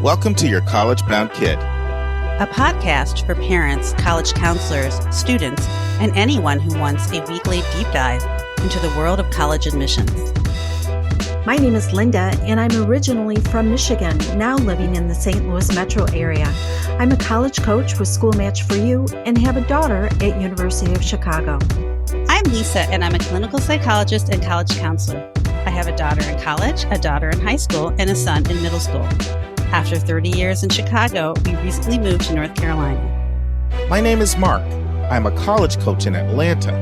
Welcome to Your College Bound Kid, a podcast for parents, college counselors, students, and anyone who wants a weekly deep dive into the world of college admissions. My name is Lynda, and I'm originally from Michigan, now living in the St. Louis metro area. I'm a college coach with School Match for You and have a daughter at University of Chicago. I'm Lisa, and I'm a clinical psychologist and college counselor. I have a daughter in college, a daughter in high school, and a son in middle school. After 30 years in Chicago, we recently moved to North Carolina. My name is Mark. I'm a college coach in Atlanta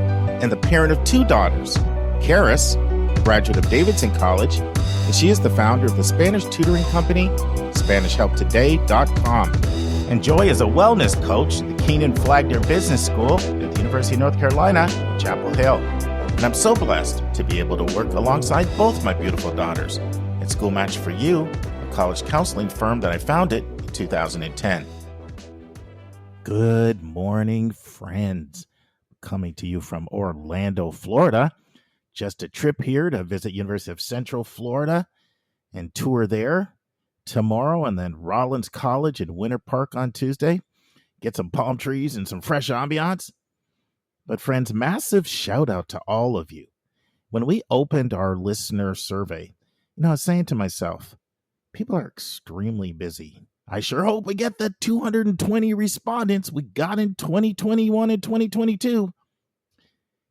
and the parent of two daughters. Karis, a graduate of Davidson College, and she is the founder of the Spanish tutoring company, SpanishHelpToday.com. And Joy is a wellness coach at the Keenan Flagler Business School at the University of North Carolina, Chapel Hill. And I'm so blessed to be able to work alongside both my beautiful daughters at School Match for You, a college counseling firm that I founded in 2010. Good morning, friends. Coming to you from Orlando, Florida. Just a trip here to visit University of Central Florida and tour there tomorrow, and then Rollins College in Winter Park on Tuesday. Get some palm trees and some fresh ambiance. But friends, massive shout out to all of you. When we opened our listener survey, I was saying to myself, people are extremely busy. I sure hope we get the 220 respondents we got in 2021 and 2022.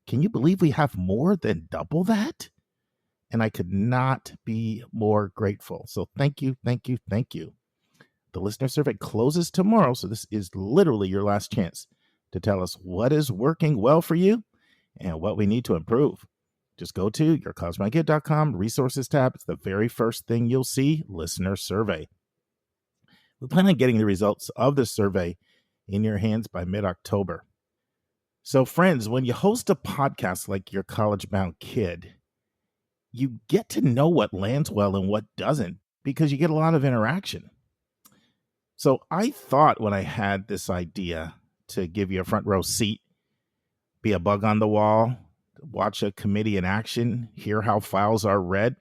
Can you believe we have more than double that? And I could not be more grateful. So thank you, thank you, thank you. The listener survey closes tomorrow, so this is literally your last chance to tell us what is working well for you and what we need to improve. Just go to yourcollegebounkid.com, resources tab. It's the very first thing you'll see, listener survey. We plan on getting the results of the survey in your hands by mid-October. So friends, when you host a podcast like Your College Bound Kid, you get to know what lands well and what doesn't because you get a lot of interaction. So I thought when I had this idea to give you a front row seat, be a bug on the wall, watch a committee in action, hear how files are read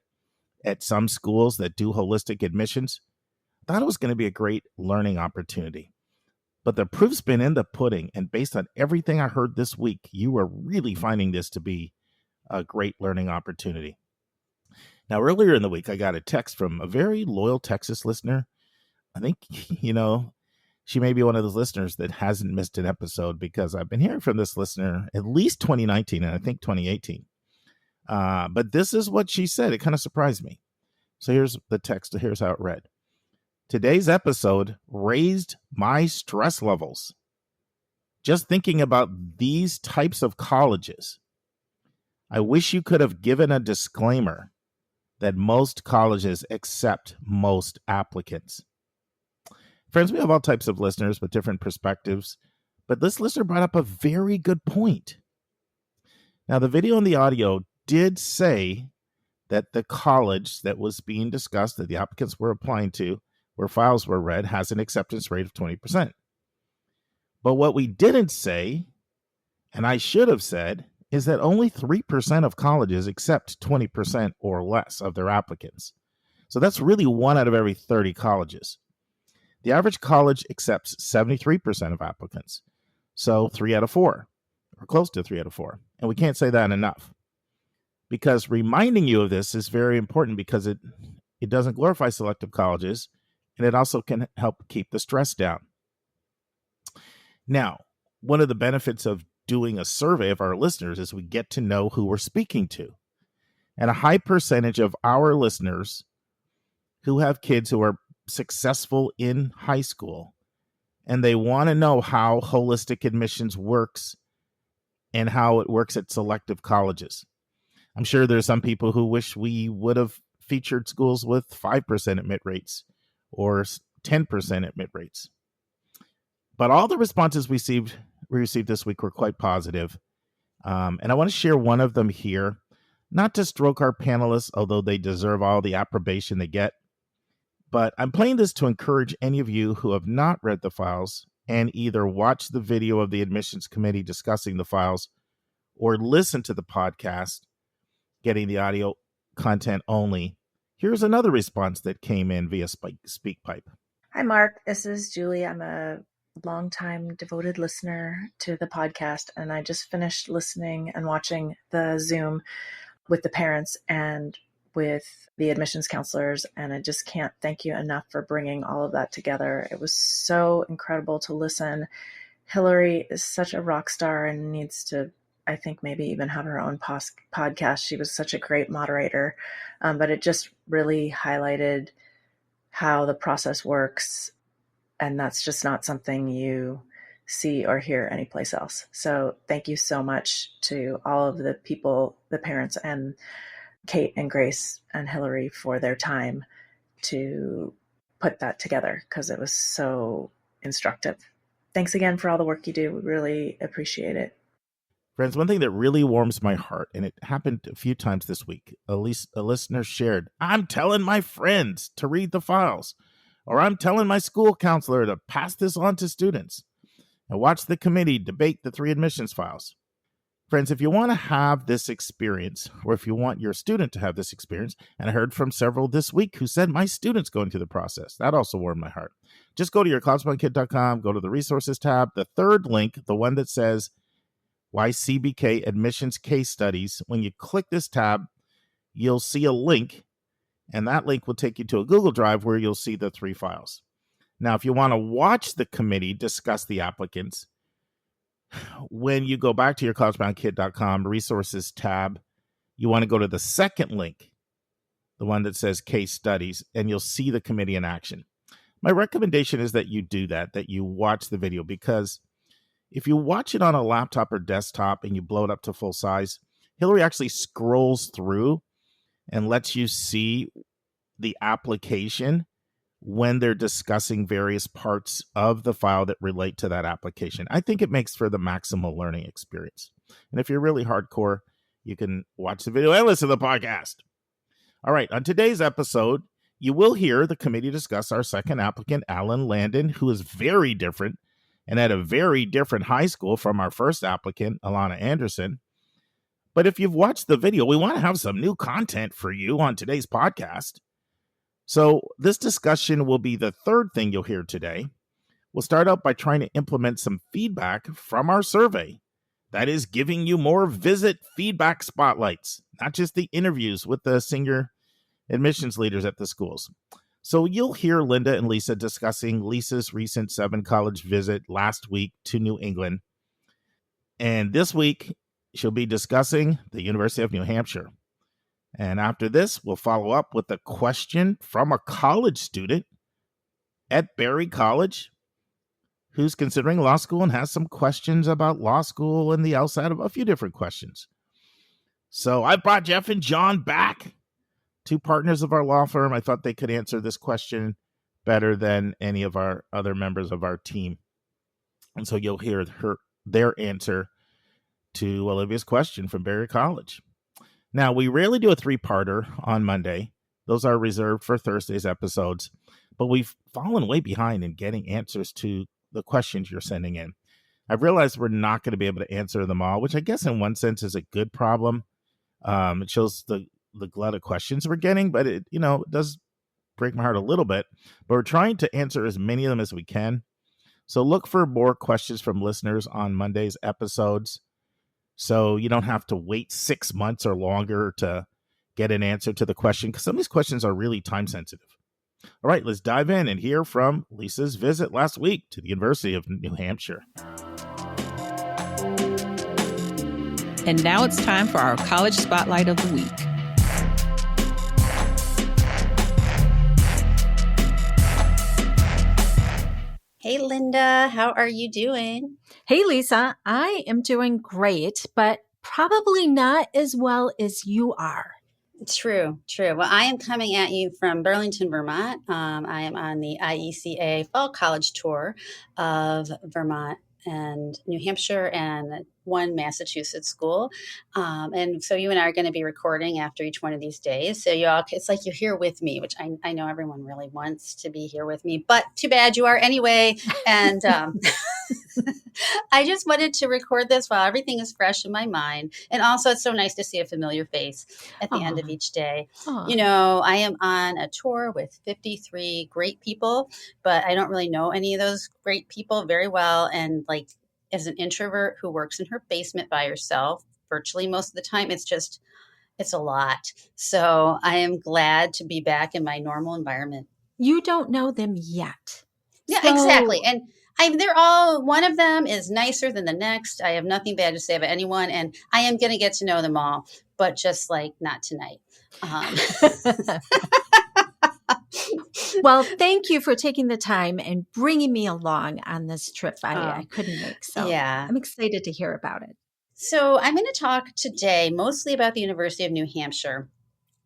at some schools that do holistic admissions, I thought it was going to be a great learning opportunity. But the proof's been in the pudding, and based on everything I heard this week, you are really finding this to be a great learning opportunity. Now, earlier in the week, I got a text from a very loyal Texas listener. I think, she may be one of those listeners that hasn't missed an episode because I've been hearing from this listener at least 2019 and I think 2018. But this is what she said. It kind of surprised me. So here's the text. Here's how it read. Today's episode raised my stress levels. Just thinking about these types of colleges. I wish you could have given a disclaimer that most colleges accept most applicants. Friends, we have all types of listeners with different perspectives, but this listener brought up a very good point. Now, the video and the audio did say that the college that was being discussed, that the applicants were applying to, where files were read, has an acceptance rate of 20%. But what we didn't say, and I should have said, is that only 3% of colleges accept 20% or less of their applicants. So that's really 1 out of every 30 colleges. The average college accepts 73% of applicants. So 3 out of 4, or close to 3 out of 4. And we can't say that enough. Because reminding you of this is very important because it doesn't glorify selective colleges, and it also can help keep the stress down. Now, one of the benefits of doing a survey of our listeners is we get to know who we're speaking to. And a high percentage of our listeners who have kids who are successful in high school, and they want to know how holistic admissions works and how it works at selective colleges. I'm sure there's some people who wish we would have featured schools with 5% admit rates or 10% admit rates. But all the responses we received this week were quite positive. And I want to share one of them here, not to stroke our panelists, although they deserve all the approbation they get. But I'm playing this to encourage any of you who have not read the files and either watch the video of the admissions committee discussing the files or listen to the podcast, getting the audio content only. Here's another response that came in via SpeakPipe. Hi, Mark. This is Julie. I'm a longtime devoted listener to the podcast, and I just finished listening and watching the Zoom with the parents and with the admissions counselors, and I just can't thank you enough for bringing all of that together. It was so incredible to listen. Hillary is such a rock star and needs to, I think, maybe even have her own podcast. She was such a great moderator, but it just really highlighted how the process works, and that's just not something you see or hear anyplace else. So thank you so much to all of the people, the parents, and Kate and Grace and Hillary for their time to put that together, because it was so instructive. Thanks again for all the work you do. We really appreciate it. Friends, one thing that really warms my heart, and it happened a few times this week, a listener shared, "I'm telling my friends to read the files," or "I'm telling my school counselor to pass this on to students," and watch the committee debate the 3 admissions files. Friends, if you want to have this experience, or if you want your student to have this experience, and I heard from several this week who said, "My student's going through the process," that also warmed my heart. Just go to yourcollegepunkkid.com, go to the resources tab, the third link, the one that says YCBK admissions case studies. When you click this tab, you'll see a link, and that link will take you to a Google Drive where you'll see the 3 files. Now, if you want to watch the committee discuss the applicants, when you go back to your collegepunkkid.com resources tab, you want to go to the second link, the one that says case studies, and you'll see the committee in action. My recommendation is that you do that you watch the video, because if you watch it on a laptop or desktop and you blow it up to full size, Hillary actually scrolls through and lets you see the application when they're discussing various parts of the file that relate to that application. I think it makes for the maximal learning experience. And if you're really hardcore, you can watch the video and listen to the podcast. All right, on today's episode, you will hear the committee discuss our second applicant, Alan Landon, who is very different and at a very different high school from our first applicant, Alana Anderson. But if you've watched the video, we want to have some new content for you on today's podcast. So this discussion will be the third thing you'll hear today. We'll start out by trying to implement some feedback from our survey. That is giving you more visit feedback spotlights, not just the interviews with the senior admissions leaders at the schools. So you'll hear Lynda and Lisa discussing Lisa's recent 7-college visit last week to New England. And this week, she'll be discussing the University of New Hampshire. And after this, we'll follow up with a question from a college student at Berry College who's considering law school and has some questions about law school and the outside of a few different questions. So I brought Jeff and Jon back, 2 partners of our law firm. I thought they could answer this question better than any of our other members of our team. And so you'll hear their answer to Olivia's question from Berry College. Now, we rarely do a 3-parter on Monday. Those are reserved for Thursday's episodes. But we've fallen way behind in getting answers to the questions you're sending in. I've realized we're not going to be able to answer them all, which I guess in one sense is a good problem. It shows the glut of questions we're getting, but it does break my heart a little bit. But we're trying to answer as many of them as we can. So look for more questions from listeners on Monday's episodes, so you don't have to wait 6 months or longer to get an answer to the question, because some of these questions are really time sensitive. All right, let's dive in and hear from Lisa's visit last week to the University of New Hampshire. And now it's time for our College Spotlight of the Week. Hey, Lynda, how are you doing? Hey, Lisa, I am doing great, but probably not as well as you are. True. Well, I am coming at you from Burlington, Vermont. I am on the IECA Fall College Tour of Vermont and New Hampshire and one Massachusetts school. And so you and I are going to be recording after each one of these days. So it's like you're here with me, which I know everyone really wants to be here with me, but too bad you are anyway. And I just wanted to record this while everything is fresh in my mind. And also, it's so nice to see a familiar face at the end of Aw. each day. Aw. You know, I am on a tour with 53 great people, but I don't really know any of those great people very well. And like, as an introvert who works in her basement by herself, virtually most of the time, it's a lot. So I am glad to be back in my normal environment. You don't know them yet. Yeah, So- exactly. And they're all, one of them is nicer than the next. I have nothing bad to say about anyone. And I am going to get to know them all, but just like not tonight. Well, thank you for taking the time and bringing me along on this trip I couldn't make. So yeah. I'm excited to hear about it. So I'm going to talk today mostly about the University of New Hampshire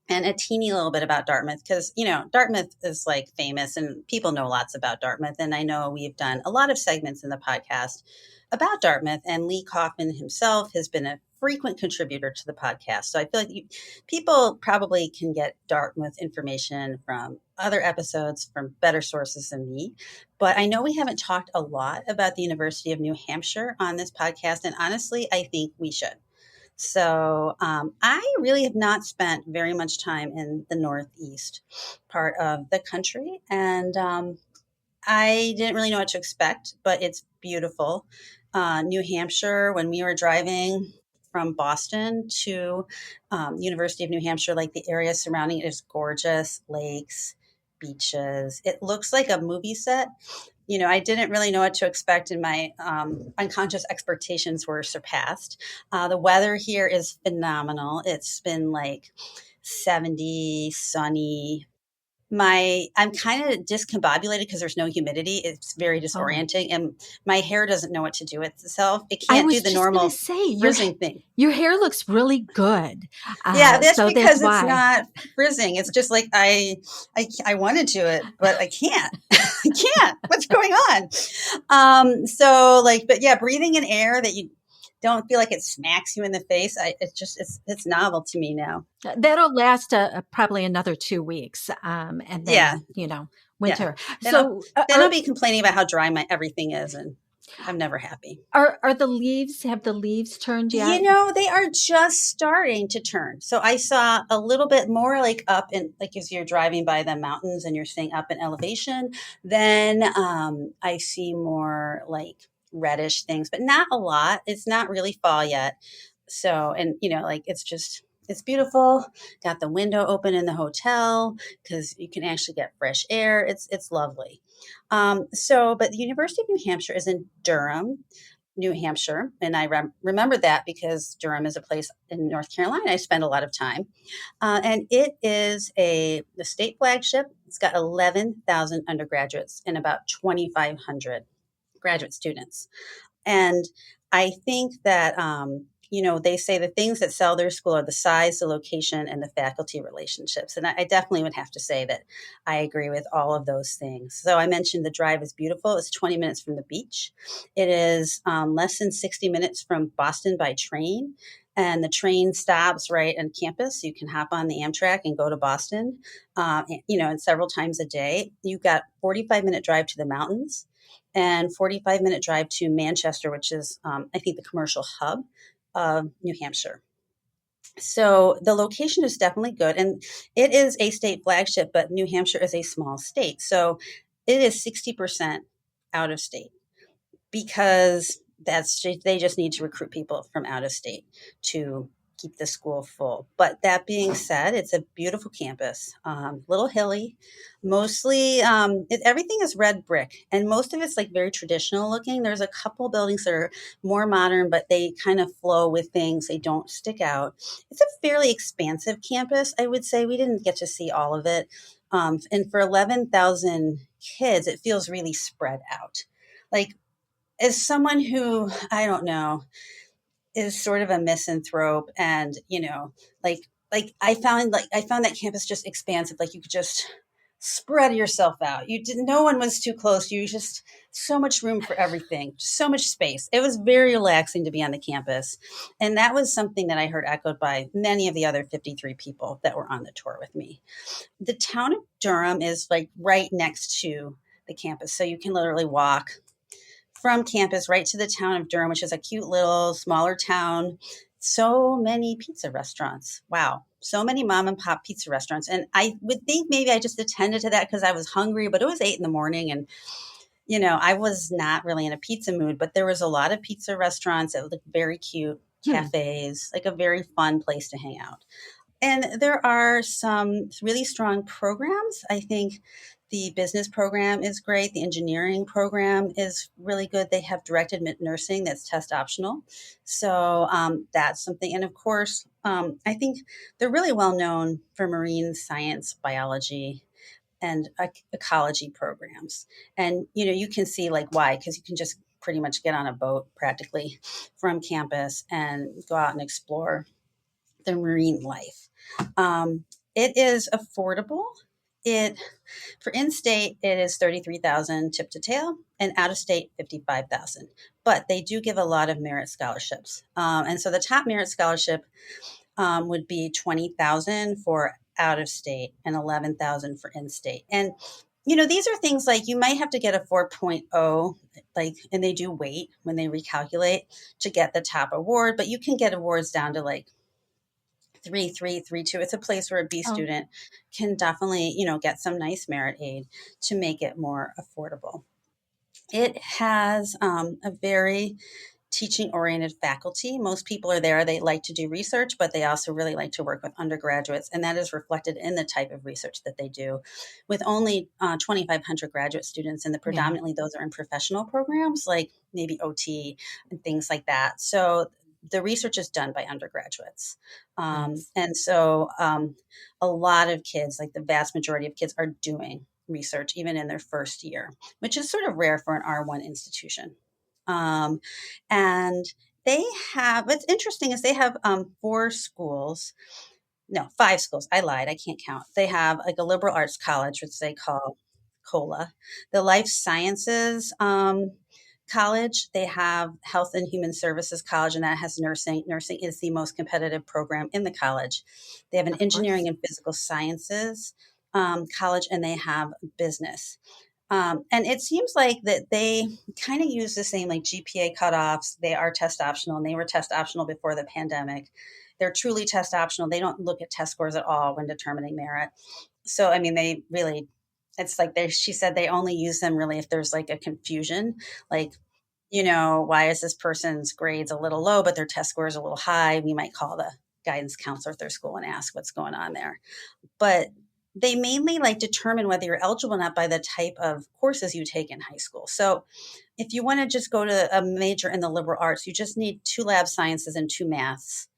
and a teeny little bit about Dartmouth because, you know, Dartmouth is like famous and people know lots about Dartmouth. And I know we've done a lot of segments in the podcast about Dartmouth, and Lee Kaufman himself has been a frequent contributor to the podcast. So I feel like people probably can get Dartmouth information from other episodes from better sources than me. But I know we haven't talked a lot about the University of New Hampshire on this podcast. And honestly, I think we should. So I really have not spent very much time in the Northeast part of the country. And I didn't really know what to expect, but it's beautiful. New Hampshire, when we were driving from Boston to University of New Hampshire, like the area surrounding it is gorgeous, lakes, beaches. It looks like a movie set. You know, I didn't really know what to expect, and my unconscious expectations were surpassed. The weather here is phenomenal. It's been like 70, sunny. I'm kind of discombobulated because there's no humidity. It's very disorienting, and my hair doesn't know what to do with itself. It can't do the normal frizzing thing. Your hair looks really good. Yeah, that's so because that's it's not frizzing. It's just like I wanted to it, but I can't. I can't. What's going on? So like, but yeah, breathing in air that you don't feel like it smacks you in the face. It's novel to me now. That'll last probably another 2 weeks. And then, winter. Yeah. So then I'll be complaining about how dry my everything is, and I'm never happy. Have the leaves turned yet? You know, they are just starting to turn. So I saw a little bit more like up in, like as you're driving by the mountains and you're staying up in elevation, then I see more like reddish things, but not a lot. It's not really fall yet. So, and you know, like it's beautiful. Got the window open in the hotel because you can actually get fresh air. It's lovely. But the University of New Hampshire is in Durham, New Hampshire. And I remember that because Durham is a place in North Carolina I spend a lot of time. And it is the state flagship. It's got 11,000 undergraduates and about 2,500 graduate students. And I think that, they say the things that sell their school are the size, the location, and the faculty relationships. And I definitely would have to say that I agree with all of those things. So I mentioned the drive is beautiful. It's 20 minutes from the beach. It is less than 60 minutes from Boston by train. And the train stops right on campus. You can hop on the Amtrak and go to Boston, and several times a day. You've got 45-minute drive to the mountains and 45-minute drive to Manchester, which is, I think, the commercial hub of New Hampshire. So the location is definitely good. And it is a state flagship, but New Hampshire is a small state. So it is 60% out of state because they just need to recruit people from out of state to keep the school full. But that being said, it's a beautiful campus, little hilly, mostly everything is red brick, and most of it's like very traditional looking. There's a couple buildings that are more modern, but they kind of flow with things. They don't stick out. It's a fairly expansive campus, I would say. We didn't get to see all of it. And for 11,000 kids, it feels really spread out. Like, as someone who, I don't know, is sort of a misanthrope, and I found that campus just expansive. Like you could just spread yourself out. No one was too close. You just so much room for everything, so much space. It was very relaxing to be on the campus, and that was something that I heard echoed by many of the other 53 people that were on the tour with me. The town of Durham is like right next to the campus, so you can literally walk from campus right to the town of Durham, which is a cute little smaller town. So many pizza restaurants. Wow. So many mom and pop pizza restaurants. And I would think maybe I just attended to that because I was hungry, but it was 8 a.m. and I was not really in a pizza mood, but there was a lot of pizza restaurants that looked very cute, cafes, like a very fun place to hang out. And there are some really strong programs. I think the business program is great. The engineering program is really good. They have directed nursing that's test optional. So that's something. And of course, I think they're really well known for marine science, biology, and ecology programs. And, you can see like why, because you can just pretty much get on a boat practically from campus and go out and explore the marine life. It is affordable. For in-state, it is $33,000 tip to tail, and out-of-state, $55,000. But they do give a lot of merit scholarships, and so the top merit scholarship would be $20,000 for out-of-state and $11,000 for in-state. And these are things like you might have to get a 4.0, and they do weight when they recalculate to get the top award, but you can get awards down to like 3.3, 3.2. It's a place where a B student can definitely, get some nice merit aid to make it more affordable. It has a very teaching-oriented faculty. Most people are there. They like to do research, but they also really like to work with undergraduates, and that is reflected in the type of research that they do. With only 2,500 graduate students, and predominantly those are in professional programs like maybe OT and things like that. So the research is done by undergraduates. And so a lot of kids, like the vast majority of kids, are doing research even in their first year, which is sort of rare for an R1 institution. And what's interesting is they have 5 schools. I lied. I can't count. They have like a liberal arts college, which they call COLA, the life sciences college. They have health and human services college, and that has nursing. Nursing is the most competitive program in the college. They have an engineering and physical sciences college, and they have business. And it seems like that they kind of use the same like GPA cutoffs. They are test optional, and they were test optional before the pandemic. They're truly test optional. They don't look at test scores at all when determining merit. So, I mean, they really, it's like she said they only use them really if there's like a confusion, like, why is this person's grades a little low, but their test score is a little high? We might call the guidance counselor at their school and ask what's going on there. But they mainly determine whether you're eligible or not by the type of courses you take in high school. So if you want to just go to a major in the liberal arts, you just need 2 lab sciences and 2 maths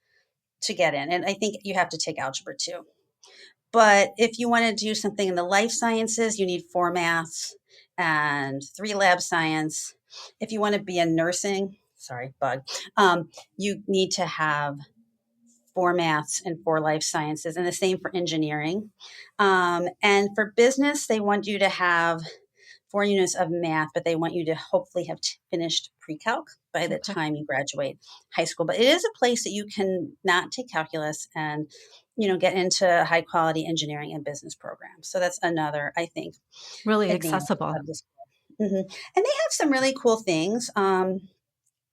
to get in. And I think you have to take algebra too. But if you want to do something in the life sciences, you need 4 maths and 3 lab science. If you want to be in nursing, you need to have 4 maths and 4 life sciences, and the same for engineering. And for business, they want you to have 4 units of math, but they want you to hopefully have finished pre-calc by the time you graduate high school. But it is a place that you can not take calculus and, get into high quality engineering and business programs. So that's another, I think, really accessible. And they have some really cool things.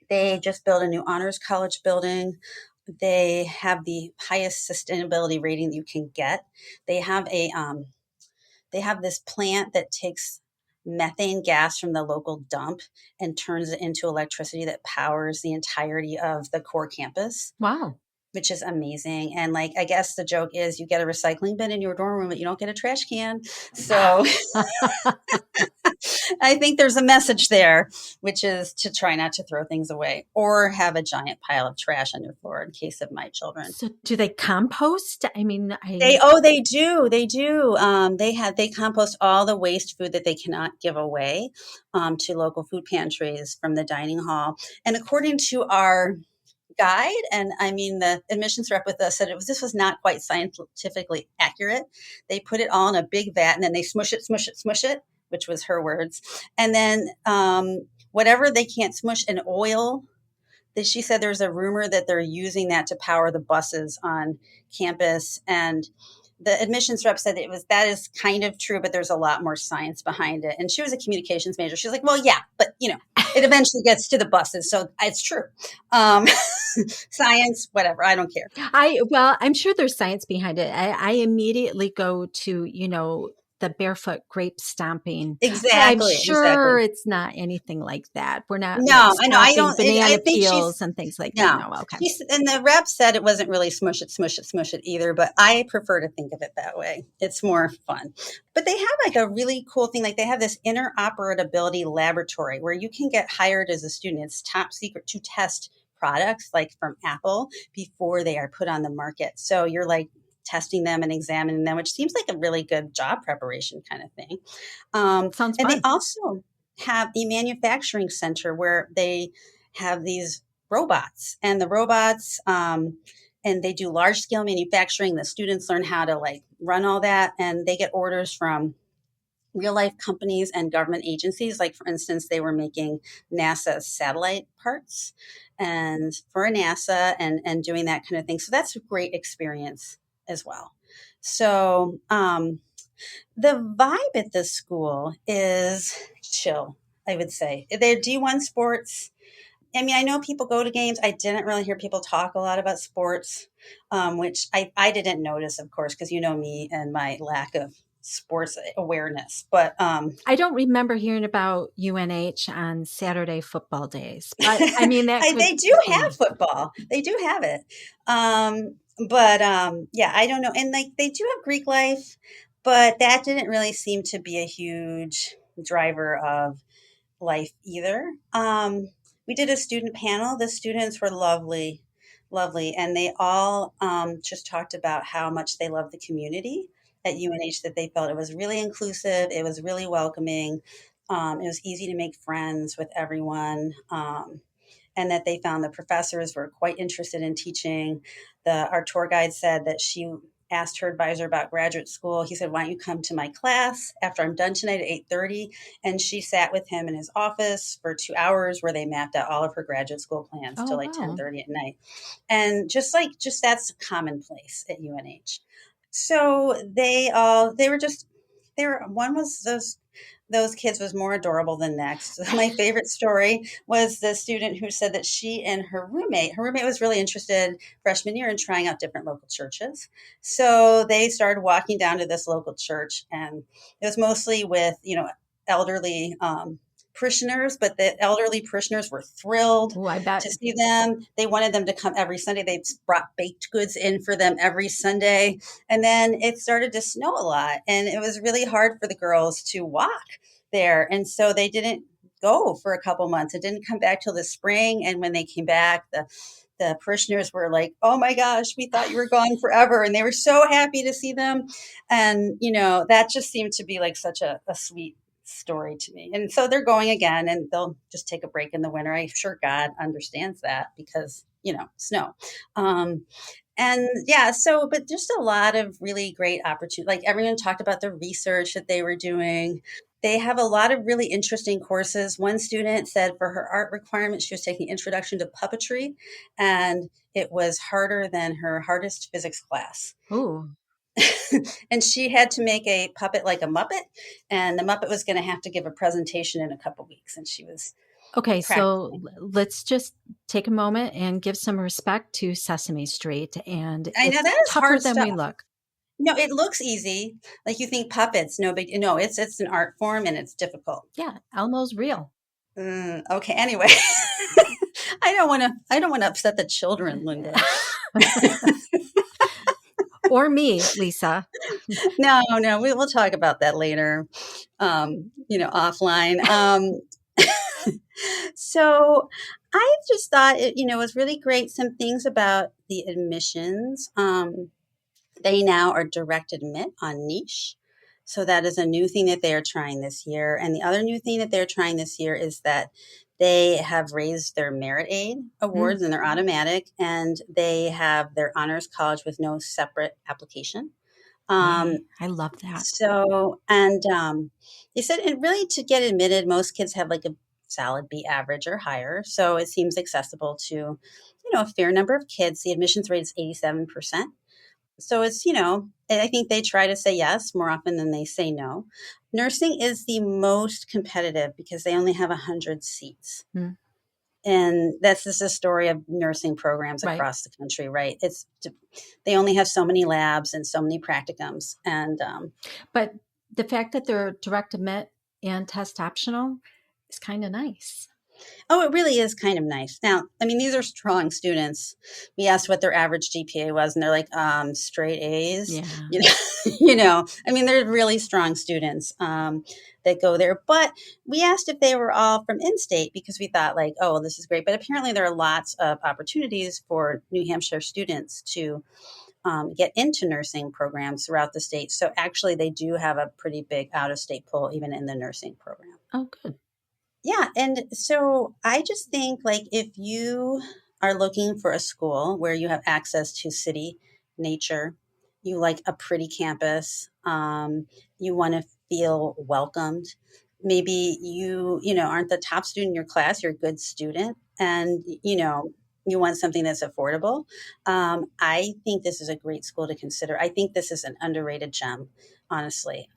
They just built a new honors college building. They have the highest sustainability rating that you can get. They have this plant that takes methane gas from the local dump and turns it into electricity that powers the entirety of the core campus. Wow. Which is amazing. And I guess the joke is you get a recycling bin in your dorm room, but you don't get a trash can. So I think there's a message there, which is to try not to throw things away or have a giant pile of trash on your floor in case of my children. So do they compost? I mean, they do. They do. They compost all the waste food that they cannot give away to local food pantries from the dining hall. And according to our guide, and I mean the admissions rep with us said this was not quite scientifically accurate. They put it all in a big vat and then they smush it, which was her words. And then whatever they can't smush, an oil, that she said there's a rumor that they're using that to power the buses on campus. And the admissions rep said that is kind of true, but there's a lot more science behind it. And she was a communications major. She's like, well, yeah, but it eventually gets to the buses. So it's true. Science, whatever. I don't care. I'm sure there's science behind it. I immediately go to, the barefoot grape stomping. I'm sure it's not anything like that. We're not I know. I don't. Banana peels and things like that. No, okay. And the rep said it wasn't really smush it either, but I prefer to think of it that way. It's more fun. But they have like a really cool thing. Like they have this interoperability laboratory where you can get hired as a student. It's top secret to test products like from Apple before they are put on the market. So you're like testing them and examining them, which seems like a really good job preparation kind of thing. Sounds fun. And they also have a manufacturing center where they have these robots, and the robots, and they do large scale manufacturing. The students learn how to like run all that, and they get orders from real life companies and government agencies. Like for instance, they were making NASA satellite parts and for NASA and doing that kind of thing. So that's a great experience as well. So the vibe at this school is chill, I would say. They're D1 sports. I mean, I know people go to games. I didn't really hear people talk a lot about sports, which I didn't notice, of course, because you know me and my lack of sports awareness. But I don't remember hearing about UNH on Saturday football days. But I mean, they do have football. They do have it. But I don't know. And like they do have Greek life, but that didn't really seem to be a huge driver of life either. We did a student panel. The students were lovely, and they all just talked about how much they love the community at UNH, that they felt it was really inclusive, it was really welcoming, it was easy to make friends with everyone, and that they found the professors were quite interested in teaching. Our tour guide said that she asked her advisor about graduate school. He said, why don't you come to my class after I'm done tonight at 8:30? And she sat with him in his office for 2 hours where they mapped out all of her graduate school plans till like 10:30 at night. And just that's commonplace at UNH. So one was those kids was more adorable than next. My favorite story was the student who said that she and her roommate was really interested freshman year in trying out different local churches. So they started walking down to this local church, and it was mostly with, elderly parishioners, but the elderly parishioners were thrilled to see them. They wanted them to come every Sunday. They brought baked goods in for them every Sunday. And then it started to snow a lot, and it was really hard for the girls to walk there. And so they didn't go for a couple months. It didn't come back till the spring. And when they came back, the parishioners were like, oh my gosh, we thought you were gone forever. And they were so happy to see them. And, that just seemed to be like such a sweet story to me. And so they're going again, and they'll just take a break in the winter. I'm sure God understands that because, snow. But just a lot of really great opportunity. Like everyone talked about the research that they were doing. They have a lot of really interesting courses. One student said for her art requirement, she was taking Introduction to Puppetry, and it was harder than her hardest physics class. Ooh. And she had to make a puppet like a Muppet, and the Muppet was going to have to give a presentation in a couple weeks, and she was okay. practicing. So let's just take a moment and give some respect to Sesame Street, and I know that is tougher hard than stuff. we look. No, it looks easy. Like you think puppets, no big. No, it's an art form, and it's difficult. Yeah, Elmo's real. Okay. Anyway, I don't want to upset the children, Lynda. Or me, Lisa. No, we'll talk about that later, offline. So I just thought it, was really great. Some things about the admissions. They now are direct admit on niche. So that is a new thing that they are trying this year. And the other new thing that they're trying this year is that they have raised their merit aid awards and they're automatic, and they have their honors college with no separate application. I love that. So, and they said, and really to get admitted, most kids have like a solid B average or higher. So it seems accessible to, a fair number of kids. The admissions rate is 87%. So it's, I think they try to say yes more often than they say no. Nursing is the most competitive because they only have 100 seats. Mm. And that's just a story of nursing programs Right. across the country, right? They only have so many labs and so many practicums. And But the fact that they're direct admit and test optional is kind of nice. oh, it really is kind of nice. Now, I mean, these are strong students. We asked what their average GPA was, and they're like, straight A's. Yeah. I mean, they're really strong students that go there. But we asked if they were all from in-state because we thought like, oh, well, this is great. But apparently there are lots of opportunities for New Hampshire students to get into nursing programs throughout the state. So actually they do have a pretty big out-of-state pool, even in the nursing program. Oh, good. Yeah. And so I just think like if you are looking for a school where you have access to city, nature, you like a pretty campus, you want to feel welcomed. Maybe you aren't the top student in your class, you're a good student and, you want something that's affordable. I think this is a great school to consider. I think this is an underrated gem, honestly.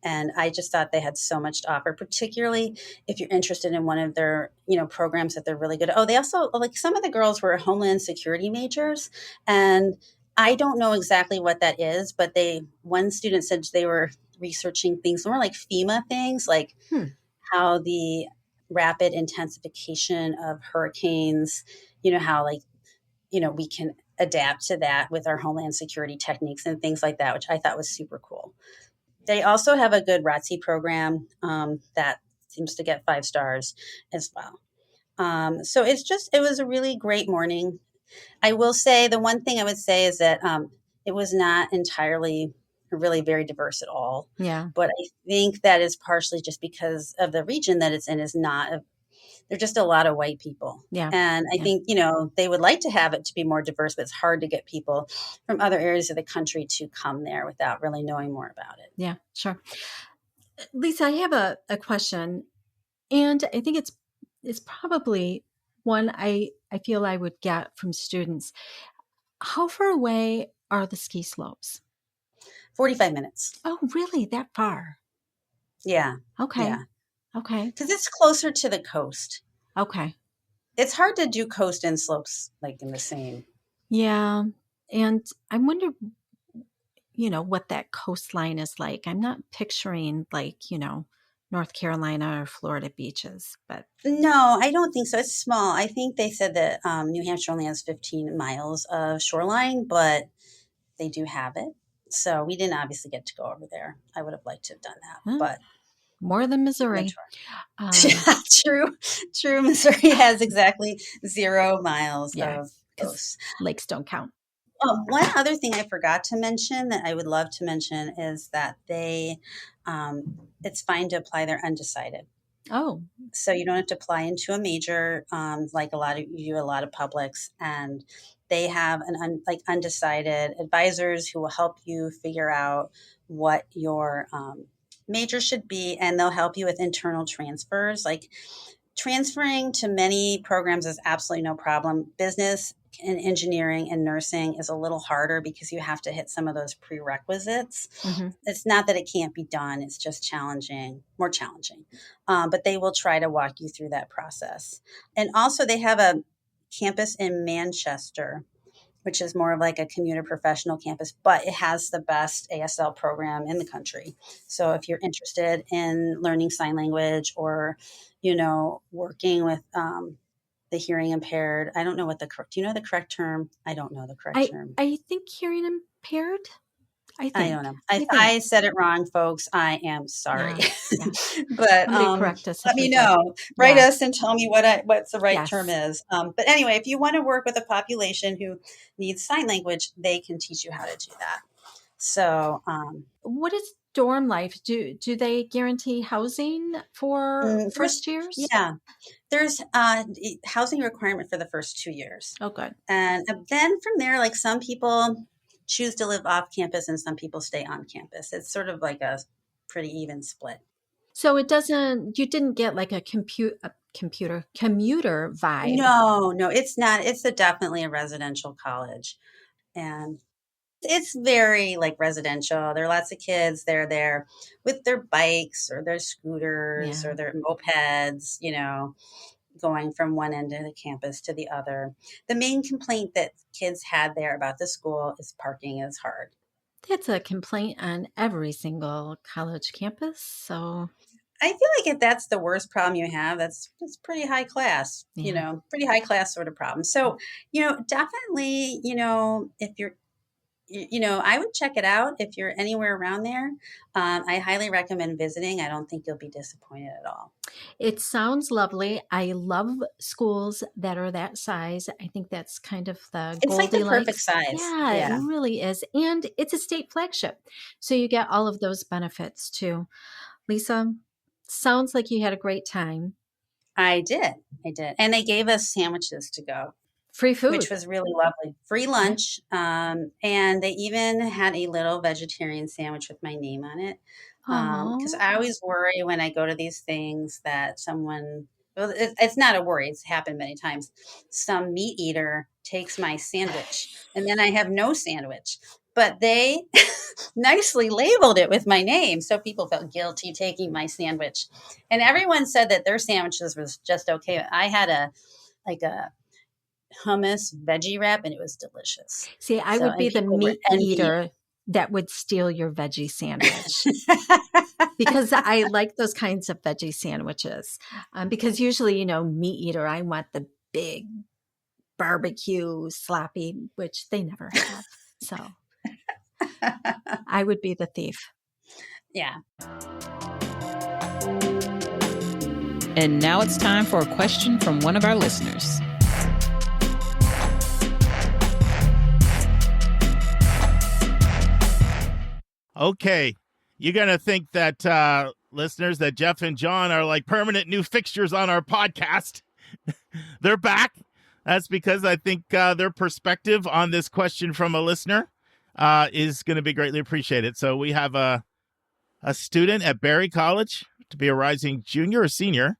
And I just thought they had so much to offer, particularly if you're interested in one of their, programs that they're really good at. Oh, they also, like some of the girls were Homeland Security majors. And I don't know exactly what that is, but one student said they were researching things more like FEMA things, like how the rapid intensification of hurricanes, how like, we can adapt to that with our Homeland Security techniques and things like that, which I thought was super cool. They also have a good ROTC program that seems to get 5 stars as well. So it was a really great morning. I will say the one thing I would say is that it was not entirely really very diverse at all. Yeah. But I think that is partially just because of the region that it's in is not they're just a lot of white people. Yeah. And I think, they would like to have it to be more diverse, but it's hard to get people from other areas of the country to come there without really knowing more about it. Yeah, sure. Lisa, I have a question, and I think it's probably one I feel I would get from students. How far away are the ski slopes? 45 minutes. Oh, really? That far? Yeah. Okay. Yeah. Okay. Because it's closer to the coast. Okay. It's hard to do coast and slopes like in the same. Yeah. And I wonder, what that coastline is like. I'm not picturing like, North Carolina or Florida beaches, but. No, I don't think so. It's small. I think they said that New Hampshire only has 15 miles of shoreline, but they do have it. So we didn't obviously get to go over there. I would have liked to have done that, but. More than Missouri. True. Missouri has exactly 0 miles of coast. Lakes don't count. One other thing I forgot to mention that I would love to mention is that it's fine to apply their undecided. Oh. So you don't have to apply into a major like you do a lot of publics, and they have undecided advisors who will help you figure out what your major should be, and they'll help you with internal transfers. Like transferring to many programs is absolutely no problem. Business and engineering and nursing is a little harder because you have to hit some of those prerequisites. Mm-hmm. It's not that it can't be done. It's just more challenging. But they will try to walk you through that process. And also they have a campus in Manchester, which is more of like a commuter professional campus, but it has the best ASL program in the country. So if you're interested in learning sign language or, working with the hearing impaired, I don't know do you know the correct term? I don't know the correct term. I think hearing impaired. I don't know. I said it wrong, folks. I am sorry. Yeah. But correct us let me know. Write us and tell me what's the right term is. But anyway, if you want to work with a population who needs sign language, they can teach you how to do that. So what is dorm life? Do they guarantee housing for first years? Yeah. There's housing requirement for the first 2 years. Oh, good. And then from there, like some people choose to live off campus and some people stay on campus. It's sort of like a pretty even split. So you didn't get like a commuter vibe. No, it's not. It's definitely a residential college. And It's very like residential. There are lots of kids. They're there with their bikes or their scooters Yeah. or their mopeds, going from one end of the campus to the other. The main complaint that kids had there about the school is parking is hard. That's a complaint on every single college campus. So, I feel like if that's the worst problem you have, that's pretty high class, yeah. pretty high class sort of problem. So, definitely, if you're, I would check it out if you're anywhere around there. I highly recommend visiting. I don't think you'll be disappointed at all. It sounds lovely. I love schools that are that size. I think that's kind of the It's like the perfect Goldilocks. size. Yeah, it Yeah, really is. And it's a state flagship. So you get all of those benefits too. Lisa, sounds like you had a great time. I did. And they gave us sandwiches to go, Free food. which was really lovely. Free lunch. And they even had a little vegetarian sandwich with my name on it. Because Oh, I always worry when I go to these things that it's not a worry, it's happened many times. Some meat eater takes my sandwich and then I have no sandwich. But they nicely labeled it with my name. So people felt guilty taking my sandwich. And everyone said that their sandwiches was just okay. I had a hummus veggie wrap and it was delicious. see, I would And be the people were meat eater that would steal your veggie sandwich because I like those kinds of veggie sandwiches. Because usually, meat eater, I want the big barbecue sloppy, which they never have. So I would be the thief. Yeah. And now it's time for a question from one of our listeners. Okay. You're going to think that, listeners, that Jeff and Jon are like permanent new fixtures on our podcast. They're back. That's because I think their perspective on this question from a listener is going to be greatly appreciated. So we have a student at Berry College to be a rising junior or senior,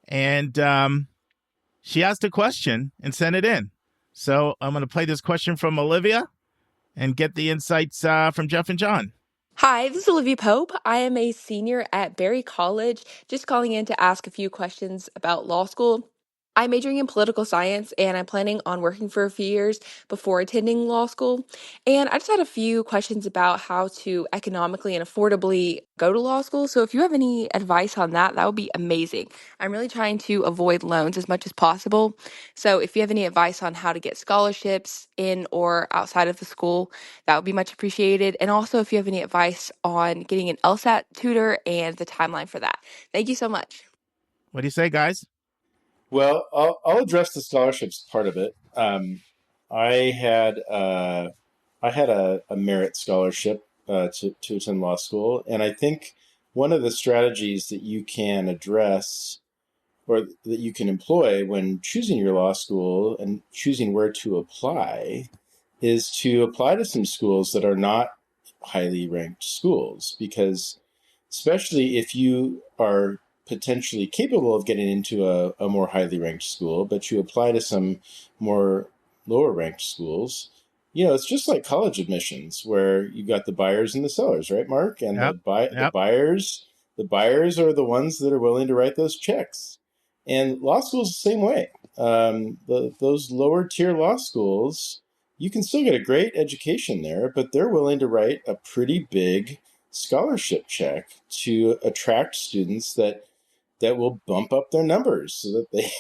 and she asked a question and sent it in. So I'm going to play this question from Olivia and get the insights from Jeff and Jon. Hi, this is Olivia Pope. I am a senior at Berry College, just calling in to ask a few questions about law school. I'm majoring in political science and I'm planning on working for a few years before attending law school. And I just had a few questions about how to economically and affordably go to law school. So if you have any advice on that, that would be amazing. I'm really trying to avoid loans as much as possible. So if you have any advice on how to get scholarships in or outside of the school, that would be much appreciated. And also if you have any advice on getting an LSAT tutor and the timeline for that. Thank you so much. What do you say, guys? Well, I'll address the scholarships part of it. I had a merit scholarship to attend law school, and I think one of the strategies that you can address or that you can employ when choosing your law school and choosing where to apply is to apply to some schools that are not highly ranked schools, because especially if you are potentially capable of getting into a more highly ranked school, but you apply to some more lower ranked schools, it's just like college admissions where you got the buyers and the sellers, right, Mark? And Yep. the buyers are the ones that are willing to write those checks. And law school's the same way. Those lower tier law schools, you can still get a great education there, but they're willing to write a pretty big scholarship check to attract students that will bump up their numbers so that they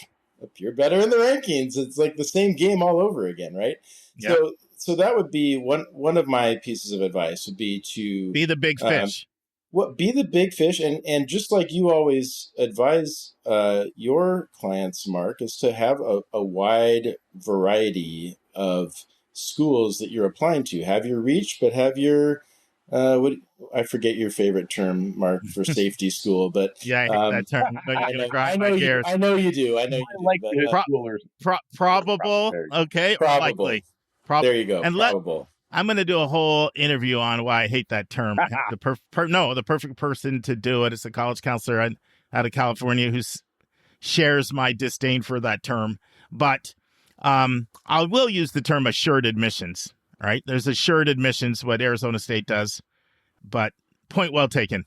appear better in the rankings. It's like the same game all over again, right? Yep. So that would be one of my pieces of advice would be to Be the big fish. Be the big fish, and just like you always advise your clients, Mark, is to have a wide variety of schools that you're applying to. Have your reach, but have your I forget your favorite term, Mark, for safety school, but Yeah, I hate that term. I know you do. Probable. Okay. Probable. Or likely. There you go. And probable. I'm going to do a whole interview on why I hate that term. The perfect person to do it is a college counselor out of California who shares my disdain for that term. But I will use the term assured admissions. right? There's assured admissions, what Arizona State does, but point well taken.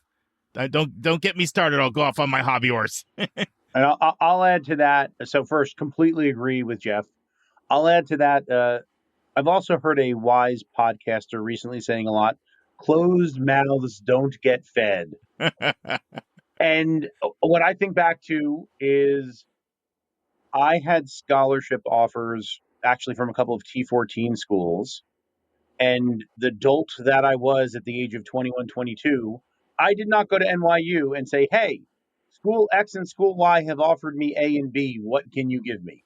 Don't get me started. I'll go off on my hobby horse. And I'll add to that. So first, completely agree with Jeff. I'll add to that. I've also heard a wise podcaster recently saying a lot, closed mouths don't get fed. And what I think back to is I had scholarship offers actually from a couple of T14 schools. And the dolt that I was at the age of 21, 22, I did not go to NYU and say, hey, school X and school Y have offered me A and B. What can you give me?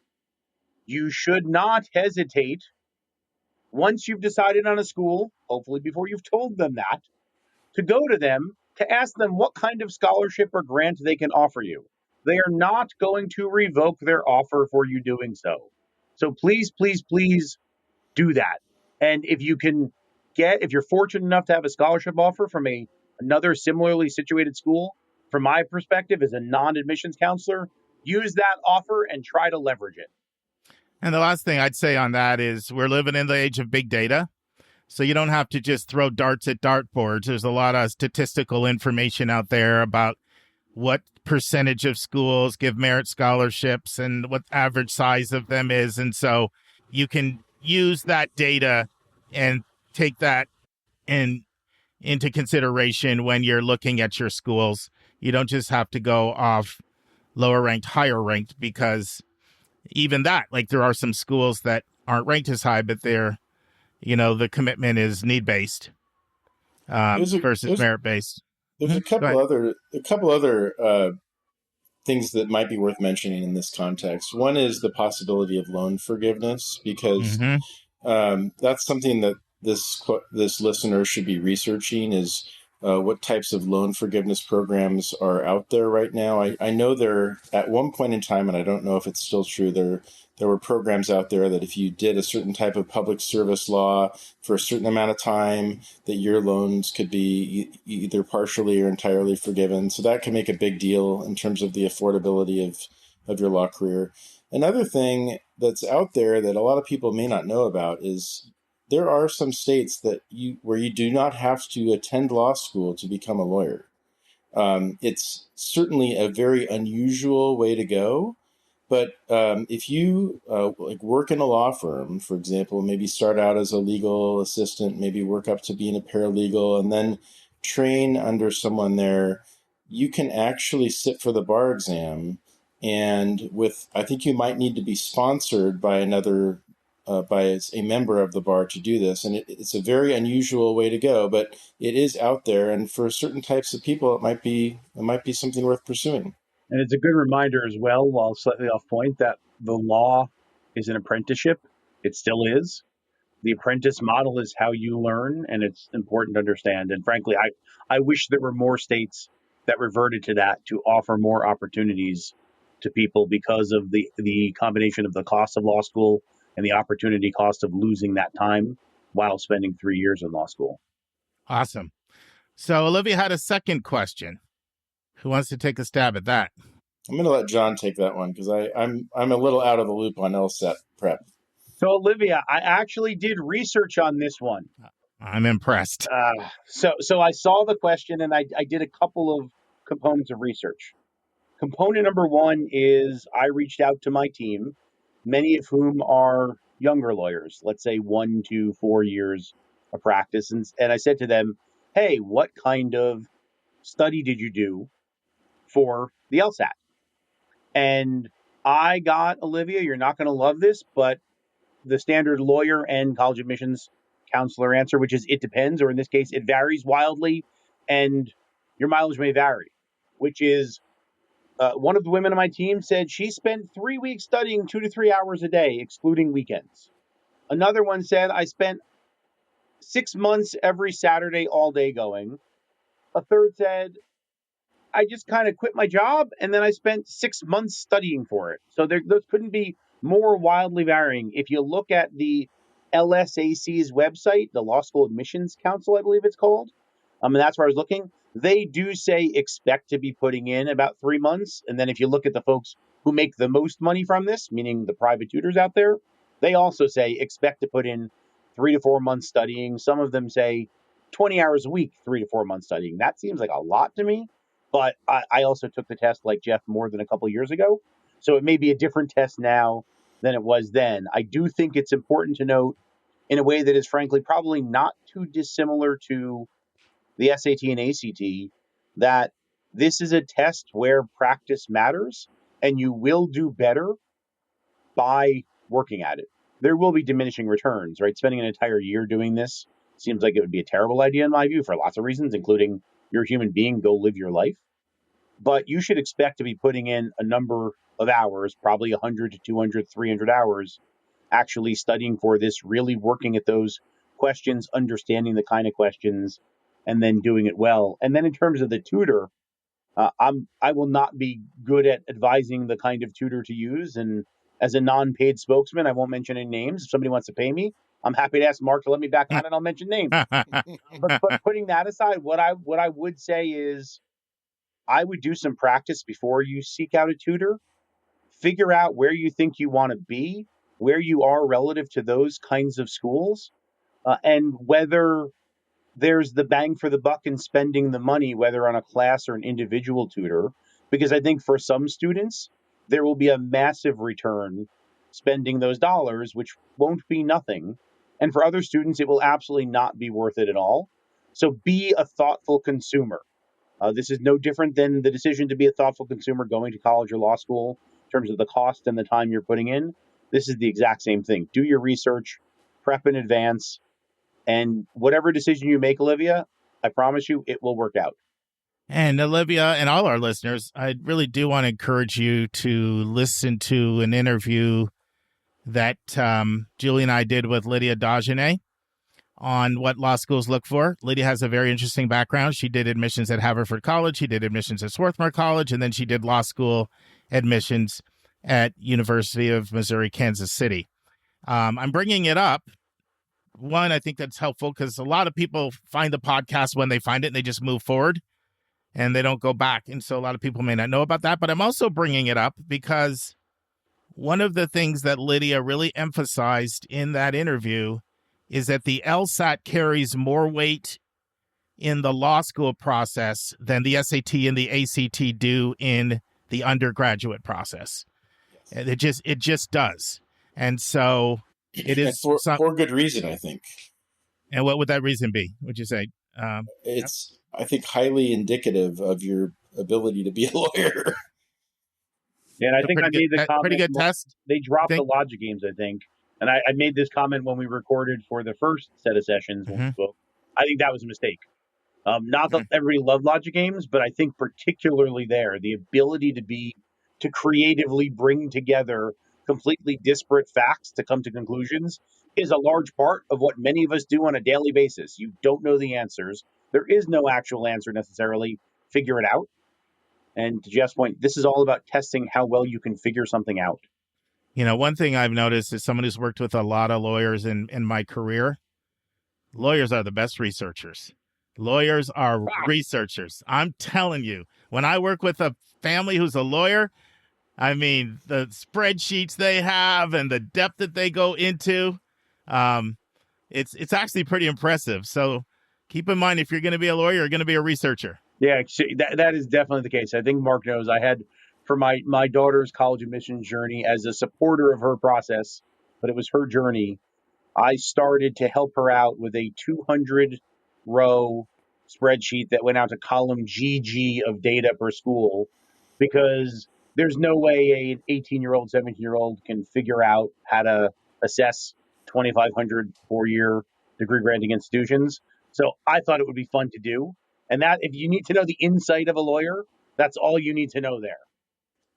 You should not hesitate once you've decided on a school, hopefully before you've told them that, to go to them to ask them what kind of scholarship or grant they can offer you. They are not going to revoke their offer for you doing so. So please, please, please do that. And if you're fortunate enough to have a scholarship offer from another similarly situated school, from my perspective as a non-admissions counselor, use that offer and try to leverage it. And the last thing I'd say on that is we're living in the age of big data. So you don't have to just throw darts at dartboards. There's a lot of statistical information out there about what percentage of schools give merit scholarships and what average size of them is. And so you can use that data and take that into consideration when you're looking at your schools. You don't just have to go off lower ranked, higher ranked, because even that, like there are some schools that aren't ranked as high, but they're, the commitment is need-based versus merit-based. There's a couple other things that might be worth mentioning in this context. One is the possibility of loan forgiveness, because that's something that this listener should be researching, is what types of loan forgiveness programs are out there right now. I know there, at one point in time, and I don't know if it's still true, there were programs out there that if you did a certain type of public service law for a certain amount of time, that your loans could be either partially or entirely forgiven. So that can make a big deal in terms of the affordability of your law career. Another thing that's out there that a lot of people may not know about is there are some states where you do not have to attend law school to become a lawyer. It's certainly a very unusual way to go. But if you work in a law firm, for example, maybe start out as a legal assistant, maybe work up to being a paralegal, and then train under someone there, you can actually sit for the bar exam. And I think you might need to be sponsored by by a member of the bar to do this. And it's a very unusual way to go, but it is out there. And for certain types of people, it might be something worth pursuing. And it's a good reminder as well, while slightly off point, that the law is an apprenticeship. It still is. The apprentice model is how you learn, and it's important to understand. And frankly, I wish there were more states that reverted to that to offer more opportunities to people because of the combination of the cost of law school and the opportunity cost of losing that time while spending 3 years in law school. Awesome. So Olivia had a second question. Who wants to take a stab at that? I'm going to let Jon take that one because I'm a little out of the loop on LSAT prep. So Olivia, I actually did research on this one. I'm impressed. So I saw the question and I did a couple of components of research. Component number one is I reached out to my team, many of whom are younger lawyers, let's say 1 to 4 years of practice. And I said to them, hey, what kind of study did you do for the LSAT? And I got, Olivia, you're not going to love this, but the standard lawyer and college admissions counselor answer, which is it depends, or in this case, it varies wildly, and your mileage may vary, which is one of the women on my team said she spent 3 weeks studying 2 to 3 hours a day, excluding weekends. Another one said, I spent 6 months every Saturday all day going. A third said, I just kind of quit my job and then I spent 6 months studying for it. So those couldn't be more wildly varying. If you look at the LSAC's website, the Law School Admissions Council, I believe it's called, and that's where I was looking, they do say expect to be putting in about 3 months. And then if you look at the folks who make the most money from this, meaning the private tutors out there, they also say expect to put in 3 to 4 months studying. Some of them say 20 hours a week, 3 to 4 months studying. That seems like a lot to me, but I also took the test like Jeff more than a couple of years ago. So it may be a different test now than it was then. I do think it's important to note in a way that is frankly probably not too dissimilar to the SAT and ACT that this is a test where practice matters and you will do better by working at it. There will be diminishing returns, right? Spending an entire year doing this seems like it would be a terrible idea in my view for lots of reasons, including you're a human being, go live your life. But you should expect to be putting in a number of hours, probably 100 to 200, 300 hours, actually studying for this, really working at those questions, understanding the kind of questions, and then doing it well. And then in terms of the tutor, I will not be good at advising the kind of tutor to use. And as a non-paid spokesman, I won't mention any names. If somebody wants to pay me, I'm happy to ask Mark to let me back on it. I'll mention names. But putting that aside, what I would say is I would do some practice before you seek out a tutor. Figure out where you think you want to be, where you are relative to those kinds of schools, and whether there's the bang for the buck in spending the money, whether on a class or an individual tutor. Because I think for some students, there will be a massive return spending those dollars, which won't be nothing. And for other students, it will absolutely not be worth it at all. So be a thoughtful consumer. This is no different than the decision to be a thoughtful consumer going to college or law school in terms of the cost and the time you're putting in. This is the exact same thing. Do your research, prep in advance, and whatever decision you make, Olivia, I promise you it will work out. And Olivia and all our listeners, I really do want to encourage you to listen to an interview that Julie and I did with Lydia Dagenet on what law schools look for. Lydia has a very interesting background. She did admissions at Haverford College. She did admissions at Swarthmore College. And then she did law school admissions at University of Missouri, Kansas City. I'm bringing it up. One, I think that's helpful because a lot of people find the podcast when they find it and they just move forward and they don't go back. And so a lot of people may not know about that. But I'm also bringing it up because one of the things that Lydia really emphasized in that interview is that the LSAT carries more weight in the law school process than the SAT and the ACT do in the undergraduate process. Yes. It just does. And so it is for good reason, I think. And what would that reason be? Would you say? It's, I think, highly indicative of your ability to be a lawyer. Yeah, and I think I made the comment. Pretty good test. They dropped the logic games, I think. And I made this comment when we recorded for the first set of sessions. When we spoke. I think that was a mistake. Not that everybody loved logic games, but I think particularly there, the ability to creatively bring together completely disparate facts to come to conclusions is a large part of what many of us do on a daily basis. You don't know the answers. There is no actual answer necessarily. Figure it out. And to Jeff's point, this is all about testing how well you can figure something out. You know, one thing I've noticed is someone who's worked with a lot of lawyers in my career, lawyers are the best researchers. Lawyers are researchers. I'm telling you, when I work with a family who's a lawyer, I mean, the spreadsheets they have and the depth that they go into, it's actually pretty impressive. So keep in mind, if you're going to be a lawyer, you're going to be a researcher. Yeah, that is definitely the case. I think Mark knows I had for my daughter's college admissions journey as a supporter of her process, but it was her journey. I started to help her out with a 200-row spreadsheet that went out to column GG of data per school, because there's no way an 18-year-old, 17-year-old can figure out how to assess 2,500 four-year degree-granting institutions. So I thought it would be fun to do. And that, if you need to know the insight of a lawyer, that's all you need to know there.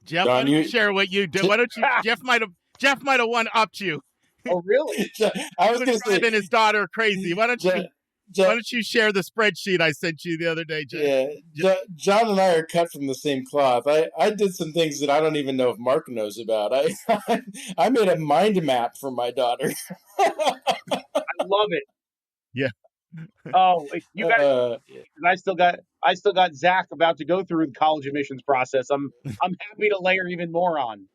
Jeff, why don't you share what you did? Why don't you? Jeff might have one-upped you. Oh, really? I was going to say, driving his daughter crazy. Why don't you share the spreadsheet I sent you the other day, Jeff? Yeah, Jon and I are cut from the same cloth. I did some things that I don't even know if Mark knows about. I made a mind map for my daughter. I love it. Yeah. Oh, you got. I still got Zach about to go through the college admissions process. I'm happy to layer even more on.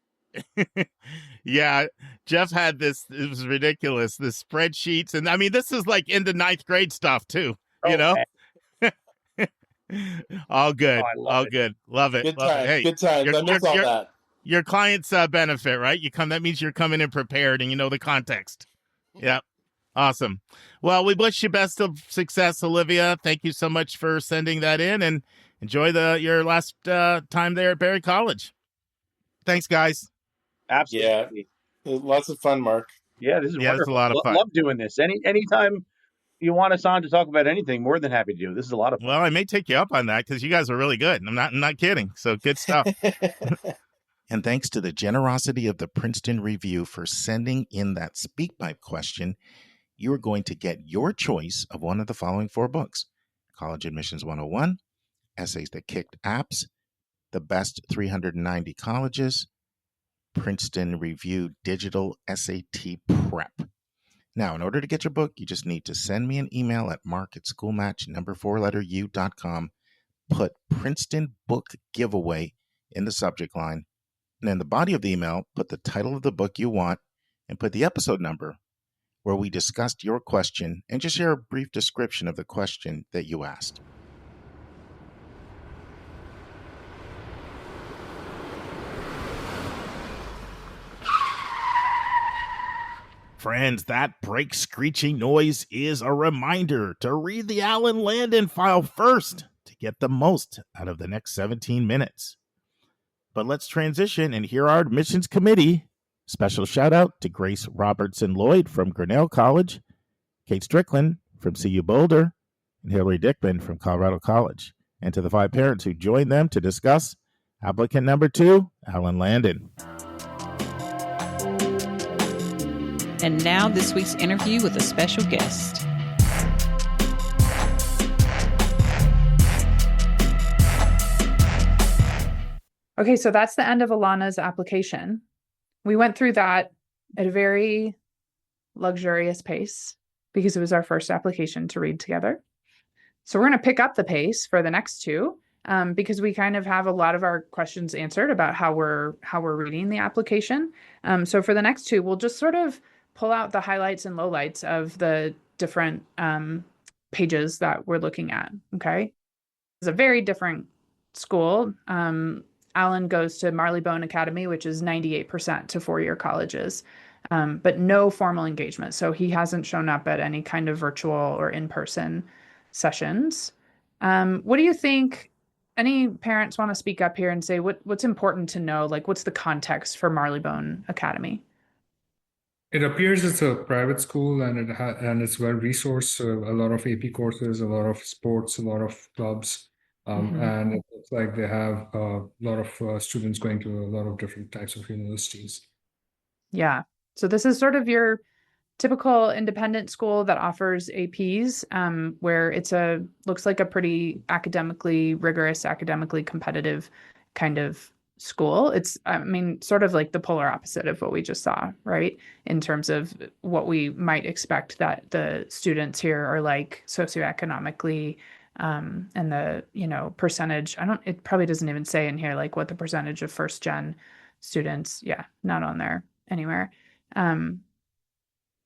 Yeah, Jeff had this. It was ridiculous. The spreadsheets, and I mean, this is like into ninth grade stuff too. You Oh, know, all good, I love all it. good. Love it, Good love it. times. Hey, Good times. I miss all that. your clients benefit, right? You come. That means you're coming in prepared, and you know the context. Yep. Awesome. Well, we wish you best of success, Olivia. Thank you so much for sending that in, and enjoy your last time there at Berry College. Thanks, guys. Absolutely. Yeah. Lots of fun, Mark. Yeah, this is Yeah, it's a wonderful. lot of fun. Love doing this. Anytime you want us on to talk about anything, more than happy to do. This is a lot of fun. Well, I may take you up on that because you guys are really good. I'm not kidding. So good stuff. And thanks to the generosity of the Princeton Review for sending in that SpeakPipe question, you are going to get your choice of one of the following 4 books: College Admissions 101, Essays That Kicked Apps, The Best 390 Colleges, Princeton Review Digital SAT Prep. Now, in order to get your book, you just need to send me an email at mark@schoolmatch4u.com, put Princeton Book Giveaway in the subject line, and in the body of the email, put the title of the book you want and put the episode number where we discussed your question, and just share a brief description of the question that you asked. Friends, that brake screeching noise is a reminder to read the Alan Landon file first to get the most out of the next 17 minutes. But let's transition and hear our admissions committee. Special shout out to Grace Robertson Lloyd from Grinnell College, Kate Strickland from CU Boulder, and Hillary Dickman from Colorado College, and to the 5 parents who joined them to discuss applicant number 2, Alan Landon. And now this week's interview with a special guest. Okay, so that's the end of Alana's application. We went through that at a very luxurious pace because it was our first application to read together. So we're going to pick up the pace for the next 2 because we kind of have a lot of our questions answered about how we're reading the application. So for the next 2, we'll just sort of pull out the highlights and lowlights of the different pages that we're looking at. Okay, it's a very different school. Alan goes to Marleybone Academy, which is 98% to 4-year colleges, but no formal engagement. So he hasn't shown up at any kind of virtual or in-person sessions. What do you think? Any parents want to speak up here and say what's important to know? Like, what's the context for Marleybone Academy? It appears it's a private school and it's well resourced. So a lot of AP courses, a lot of sports, a lot of clubs. And it looks like they have a lot of students going to a lot of different types of universities. Yeah. So this is sort of your typical independent school that offers APs, where looks like a pretty academically rigorous, academically competitive kind of school. It's, I mean, sort of like the polar opposite of what we just saw, right? In terms of what we might expect that the students here are like socioeconomically, and the, percentage, it probably doesn't even say in here, like what the percentage of first gen students, not on there anywhere.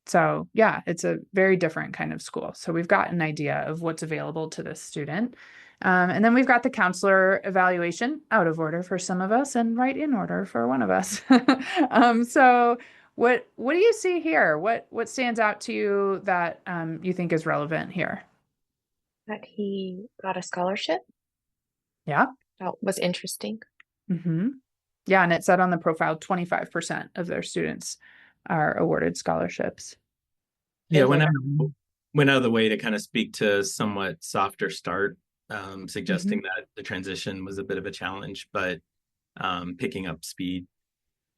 So yeah, it's a very different kind of school. So we've got an idea of what's available to this student. And then we've got the counselor evaluation, out of order for some of us and right in order for one of us. So what do you see here? What stands out to you that you think is relevant here? That he got a scholarship. Yeah. That was interesting. Mm-hmm. Yeah, and it said on the profile 25% of their students are awarded scholarships. Yeah, went out of the way to kind of speak to somewhat softer start, suggesting that the transition was a bit of a challenge, but picking up speed,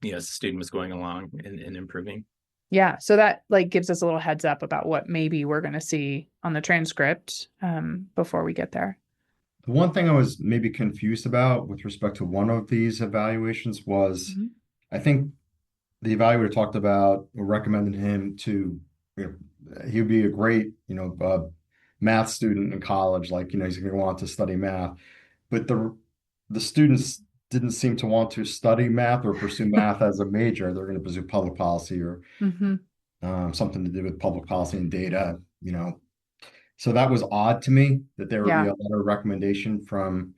as the student was going along and improving. Yeah, so that gives us a little heads up about what maybe we're going to see on the transcript before we get there. The one thing I was maybe confused about with respect to one of these evaluations was, I think the evaluator talked about or recommended him to, he would be a great, math student in college. He's going to want to study math, but the students didn't seem to want to study math or pursue math as a major. They're going to pursue public policy or something to do with public policy and data, So that was odd to me that there would be Yeah. a letter of recommendation from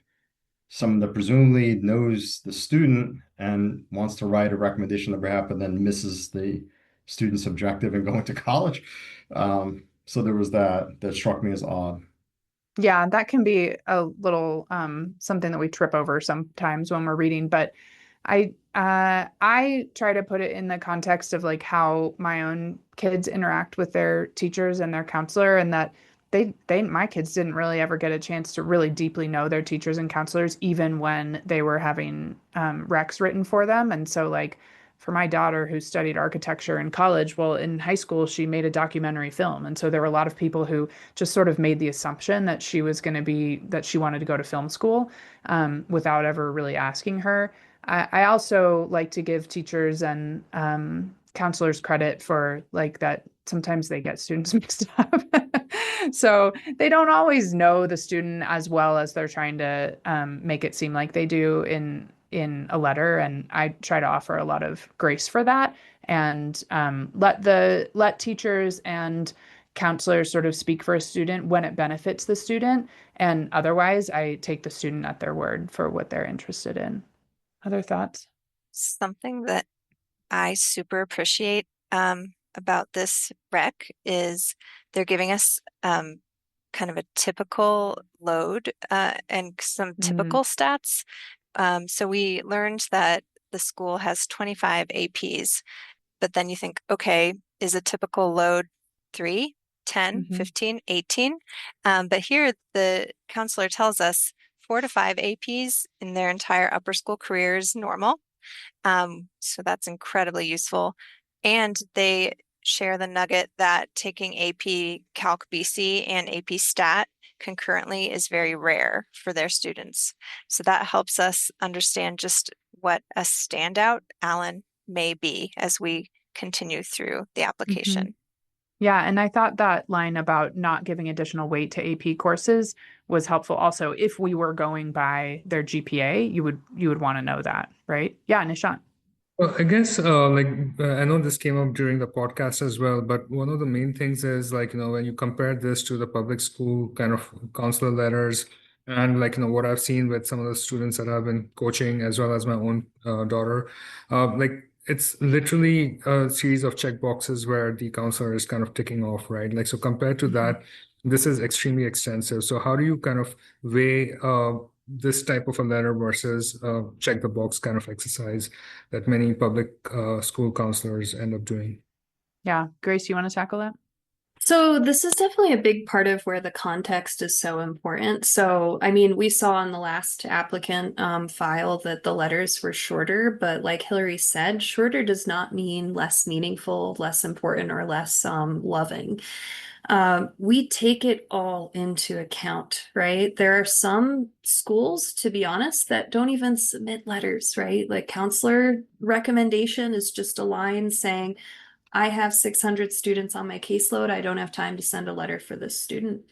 someone that presumably knows the student and wants to write a recommendation on behalf, but then misses the student's objective in going to college. So there was that struck me as odd. Yeah, that can be a little something that we trip over sometimes when we're reading, but I try to put it in the context of like how my own kids interact with their teachers and their counselor, and that my kids didn't really ever get a chance to really deeply know their teachers and counselors, even when they were having recs written for them. And so like for my daughter who studied architecture in college, well, in high school, she made a documentary film. And so there were a lot of people who just sort of made the assumption that she wanted to go to film school without ever really asking her. I also like to give teachers and counselors credit for like that. Sometimes they get students mixed up. So they don't always know the student as well as they're trying to make it seem like they do in a letter. And I try to offer a lot of grace for that and let teachers and counselors sort of speak for a student when it benefits the student. And otherwise, I take the student at their word for what they're interested in. Other thoughts? Something that I super appreciate about this rec is they're giving us kind of a typical load and some typical stats. So we learned that the school has 25 APs, but then you think, okay, is a typical load 3, 10, 15, 18? But here the counselor tells us 4 to 5 APs in their entire upper school career is normal. So that's incredibly useful. And they share the nugget that taking AP Calc BC and AP Stat concurrently is very rare for their students. So that helps us understand just what a standout Alan may be as we continue through the application. Yeah, and I thought that line about not giving additional weight to AP courses was helpful also. If we were going by their GPA, you would want to know that, right? Yeah, Nishant. Well, I guess I know this came up during the podcast as well, but one of the main things is when you compare this to the public school kind of counselor letters and what I've seen with some of the students that I've been coaching as well as my own daughter, it's literally a series of check boxes where the counselor is kind of ticking off, right? So compared to that, this is extremely extensive. So how do you kind of weigh this type of a letter versus check the box kind of exercise that many public school counselors end up doing? Yeah. Grace, you want to tackle that? So this is definitely a big part of where the context is so important. So, I mean, we saw on the last applicant file that the letters were shorter, but like Hillary said, shorter does not mean less meaningful, less important, or less loving. We take it all into account, right? There are some schools, to be honest, that don't even submit letters, right? Like counselor recommendation is just a line saying, I have 600 students on my caseload. I don't have time to send a letter for this student.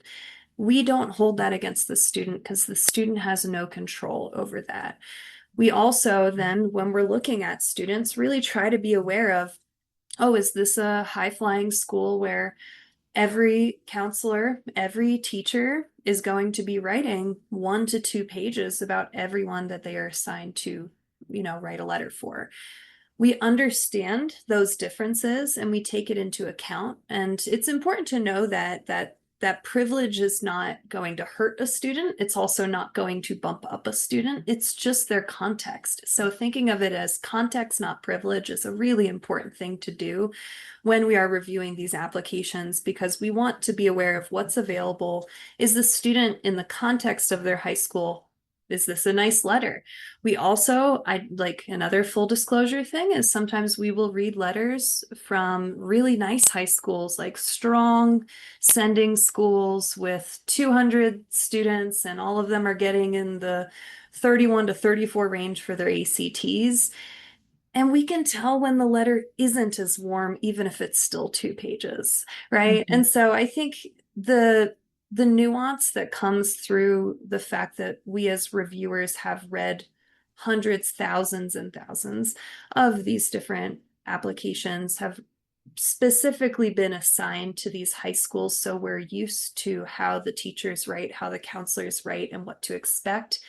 We don't hold that against the student because the student has no control over that. We also then, when we're looking at students, really try to be aware of, oh, is this a high-flying school where every counselor, every teacher is going to be writing 1 to 2 pages about everyone that they are assigned to, write a letter for? We understand those differences and we take it into account. And it's important to know that privilege is not going to hurt a student. It's also not going to bump up a student. It's just their context. So thinking of it as context, not privilege, is a really important thing to do when we are reviewing these applications, because we want to be aware of what's available. Is the student in the context of their high school? Is this a nice letter? We also, I like another full disclosure thing is sometimes we will read letters from really nice high schools, like strong sending schools with 200 students, and all of them are getting in the 31 to 34 range for their ACTs. And we can tell when the letter isn't as warm, even if it's still 2 pages, right? And so I think the nuance that comes through the fact that we as reviewers have read hundreds, thousands and thousands of these different applications have specifically been assigned to these high schools. So we're used to how the teachers write, how the counselors write, and what to expect.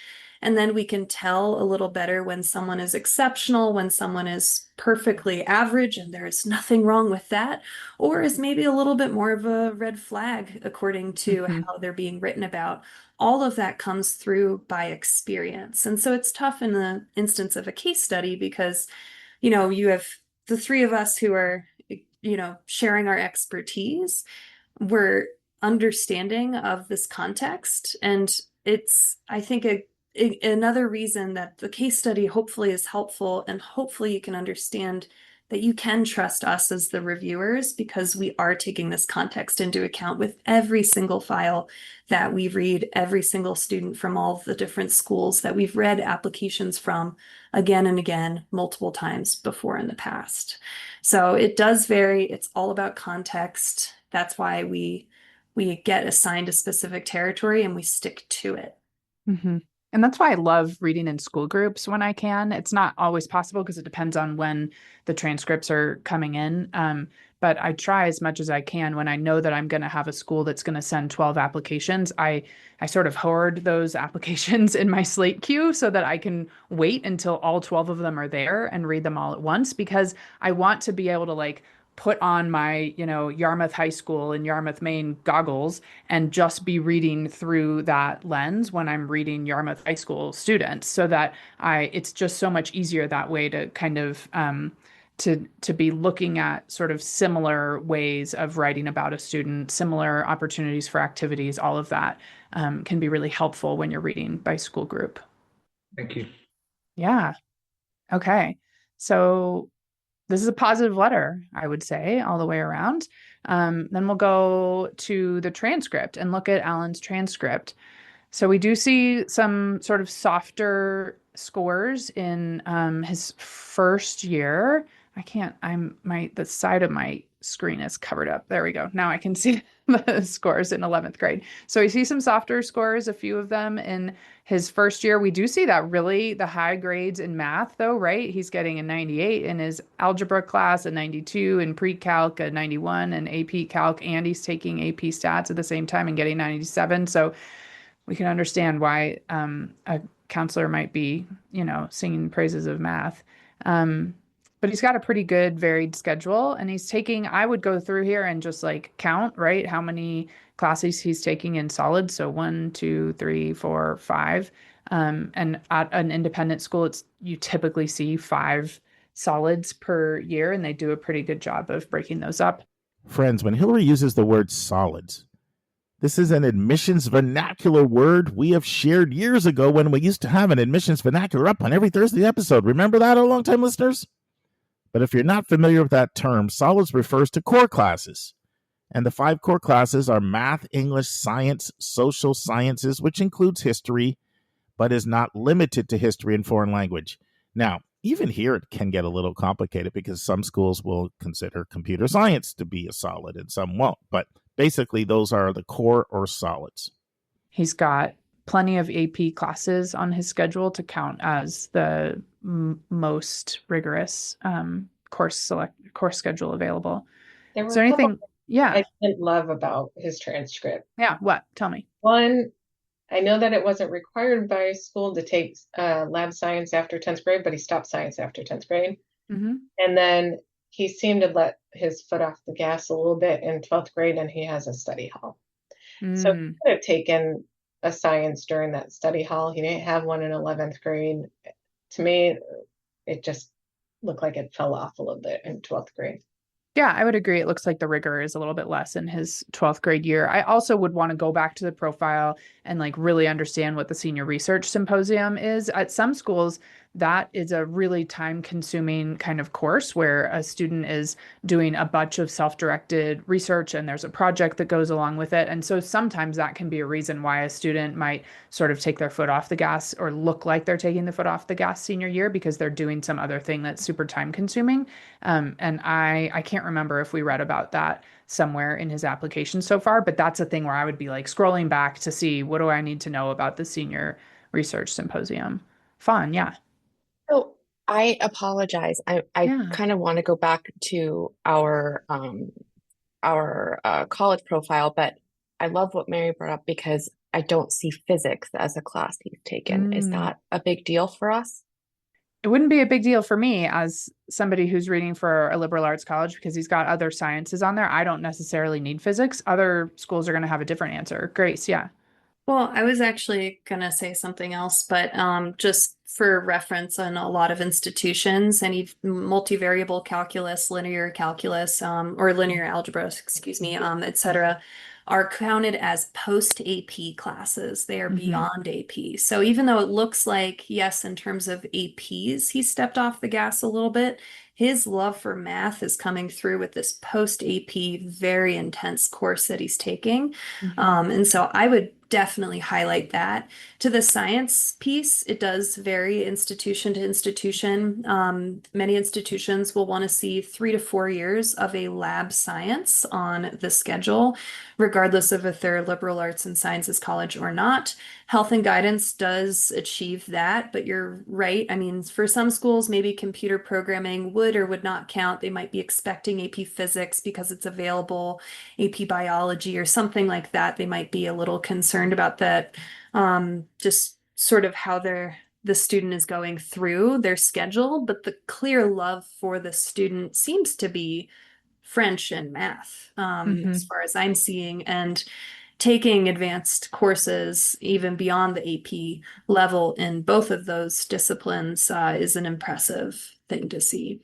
And then we can tell a little better when someone is exceptional, when someone is perfectly average and there's nothing wrong with that, or is maybe a little bit more of a red flag according to how they're being written about. All of that comes through by experience. And so it's tough in the instance of a case study because, you have the three of us who are, sharing our expertise. We're understanding of this context. And it's, I think, another reason that the case study hopefully is helpful, and hopefully you can understand that you can trust us as the reviewers because we are taking this context into account with every single file that we read, every single student from all the different schools that we've read applications from again and again, multiple times before in the past. So it does vary. It's all about context. That's why we get assigned a specific territory and we stick to it. Mm-hmm. And that's why I love reading in school groups when I can. It's not always possible because it depends on when the transcripts are coming in. But I try as much as I can when I know that I'm going to have a school that's going to send 12 applications. I sort of hoard those applications in my slate queue so that I can wait until all 12 of them are there and read them all at once, because I want to be able to put on my, Yarmouth High School in Yarmouth, Maine goggles and just be reading through that lens when I'm reading Yarmouth High School students, so that it's just so much easier that way to kind of, to be looking at sort of similar ways of writing about a student, similar opportunities for activities, all of that can be really helpful when you're reading by school group. Thank you. Yeah. Okay. So this is a positive letter, I would say, all the way around. Then we'll go to the transcript and look at Alan's transcript. So we do see some sort of softer scores in his first year. The side of my screen is covered up. There we go. Now I can see the scores in 11th grade. So we see some softer scores, a few of them in his first year. We do see that really the high grades in math though, right? He's getting a 98 in his algebra class, a 92 in pre-calc, a 91 in AP calc, and he's taking AP stats at the same time and getting 97. So we can understand why a counselor might be, singing praises of math. But he's got a pretty good varied schedule, and I would go through here and just count, right? How many classes he's taking in solids. So 1, 2, 3, 4, 5. And at an independent school, you typically see 5 solids per year, and they do a pretty good job of breaking those up. Friends, when Hillary uses the word solids, this is an admissions vernacular word we have shared years ago when we used to have an admissions vernacular up on every Thursday episode. Remember that, our longtime listeners? But if you're not familiar with that term, solids refers to core classes. And the 5 core classes are math, English, science, social sciences, which includes history, but is not limited to history and foreign language. Now, even here, it can get a little complicated because some schools will consider computer science to be a solid and some won't. But basically, those are the core or solids. He's got plenty of AP classes on his schedule to count as the most rigorous course schedule available. There Is there anything? Yeah. I didn't love about his transcript. Yeah. What? Tell me. One, I know that it wasn't required by school to take lab science after 10th grade, but he stopped science after 10th grade. Mm-hmm. And then he seemed to let his foot off the gas a little bit in 12th grade, and he has a study hall. So he could have taken a science during that study hall. He didn't have one in 11th grade. To me, it just looked like it fell off a little bit in 12th grade. Yeah, I would agree. It looks like the rigor is a little bit less in his 12th grade year. I also would want to go back to the profile and really understand what the senior research symposium is. At some schools, that is a really time-consuming kind of course where a student is doing a bunch of self-directed research and there's a project that goes along with it. And so sometimes that can be a reason why a student might sort of take their foot off the gas or look like they're taking the foot off the gas senior year because they're doing some other thing that's super time-consuming. And I can't remember if we read about that somewhere in his application so far, but that's a thing where I would be scrolling back to see what do I need to know about the senior research symposium. Fun, yeah. I apologize. I Yeah. kind of want to go back to our college profile, but I love what Mary brought up because I don't see physics as a class he's taken. Is that a big deal for us? It wouldn't be a big deal for me as somebody who's reading for a liberal arts college because he's got other sciences on there. I don't necessarily need physics. Other schools are going to have a different answer. Grace, yeah. Well, I was actually going to say something else, but just for reference, on a lot of institutions, any multivariable calculus, linear calculus, or linear algebra, excuse me, et cetera, are counted as post-AP classes. They are beyond AP. So even though it looks like, yes, in terms of APs, he stepped off the gas a little bit, his love for math is coming through with this post-AP, very intense course that he's taking. And so I would definitely highlight that. To the science piece, it does vary institution to institution. Many institutions will want to see 3 to 4 years of a lab science on the schedule, regardless of if they're a liberal arts and sciences college or not. Health and guidance does achieve that, but you're right. I mean, for some schools, maybe computer programming would or would not count. They might be expecting AP physics because it's available, AP biology or something like that. They might be a little concerned about that. Just sort of how the student is going through their schedule, but the clear love for the student seems to be French and math, as far as I'm seeing, and taking advanced courses even beyond the AP level in both of those disciplines is an impressive thing to see.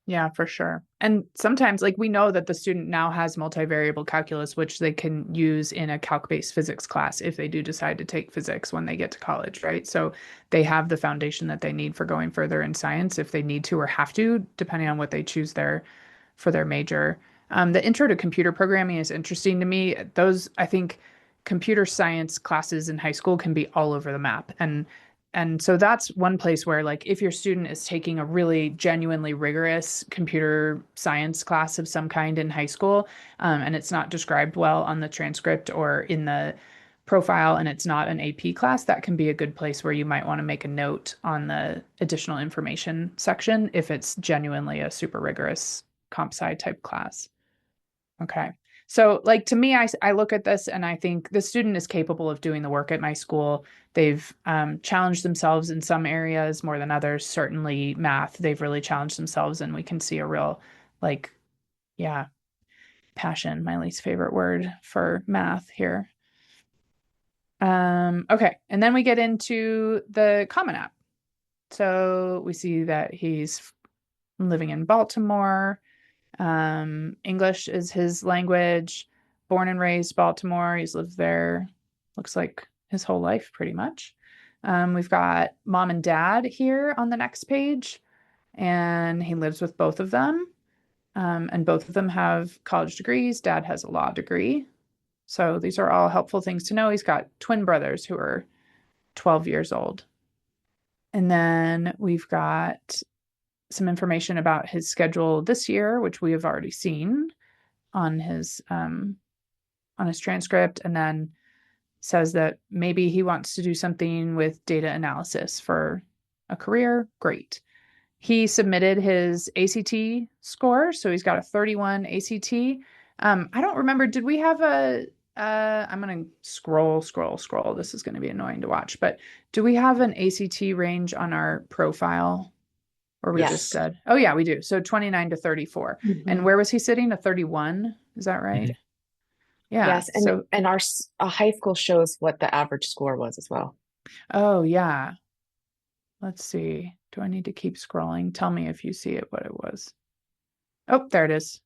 Yeah, for sure. And sometimes, like, we know that the student now has multivariable calculus, which they can use in a calc-based physics class if they do decide to take physics when they get to college, right? So they have the foundation that they need for going further in science if they need to or have to, depending on what they choose for their major. The intro to computer programming is interesting to me. Those, I think, computer science classes in high school can be all over the map. And so that's one place where, like, if your student is taking a really genuinely rigorous computer science class of some kind in high school, and it's not described well on the transcript or in the profile, and it's not an AP class, that can be a good place where you might want to make a note on the additional information section if it's genuinely a super rigorous comp sci type class. Okay. So, like, to me, I look at this and I think the student is capable of doing the work at my school. They've challenged themselves in some areas more than others. Certainly math, they've really challenged themselves, and we can see a real, like, yeah, passion, my least favorite word for math here. Okay. And then we get into the Common App. So we see that he's living in Baltimore. English is his language, born and raised Baltimore. He's lived there, looks like his whole life pretty much. We've got mom and dad here on the next page, and he lives with both of them. And both of them have college degrees. Dad has a law degree. So these are all helpful things to know. He's got twin brothers who are 12 years old. And then we've got some information about his schedule this year, which we have already seen on his transcript, and then says that maybe he wants to do something with data analysis for a career. Great. He submitted his ACT score, so he's got a 31 ACT. I don't remember, did we have I'm going to scroll. This is going to be annoying to watch, but do we have an ACT range on our profile? Or we just said, oh yeah, we do. So 29 to 34. And where was he sitting? A 31? Is that right? Yeah. Yes. And our high school shows what the average score was as well. Oh yeah. Let's see. Do I need to keep scrolling? Tell me if you see it, what it was. Oh, there it is.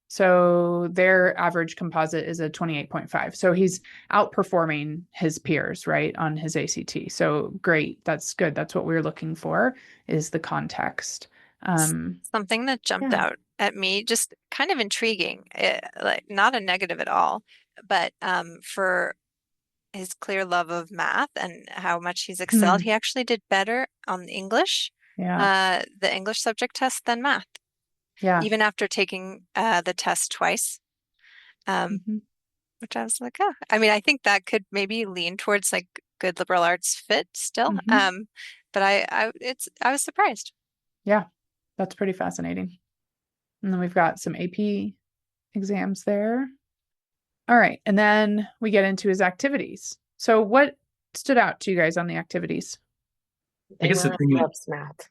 So their average composite is a 28.5. So he's outperforming his peers, right, on his ACT. So great. That's good. That's what we're looking for, is the context. Something that jumped out at me, just kind of intriguing, like not a negative at all, but for his clear love of math and how much he's excelled, he actually did better on English, the English subject test, than math. Yeah. Even after taking the test twice, which I was like, oh, I mean, I think that could maybe lean towards like good liberal arts fit still. But I was surprised. Yeah, that's pretty fascinating. And then we've got some AP exams there. All right. And then we get into his activities. So what stood out to you guys on the activities? I guess the thing loves math.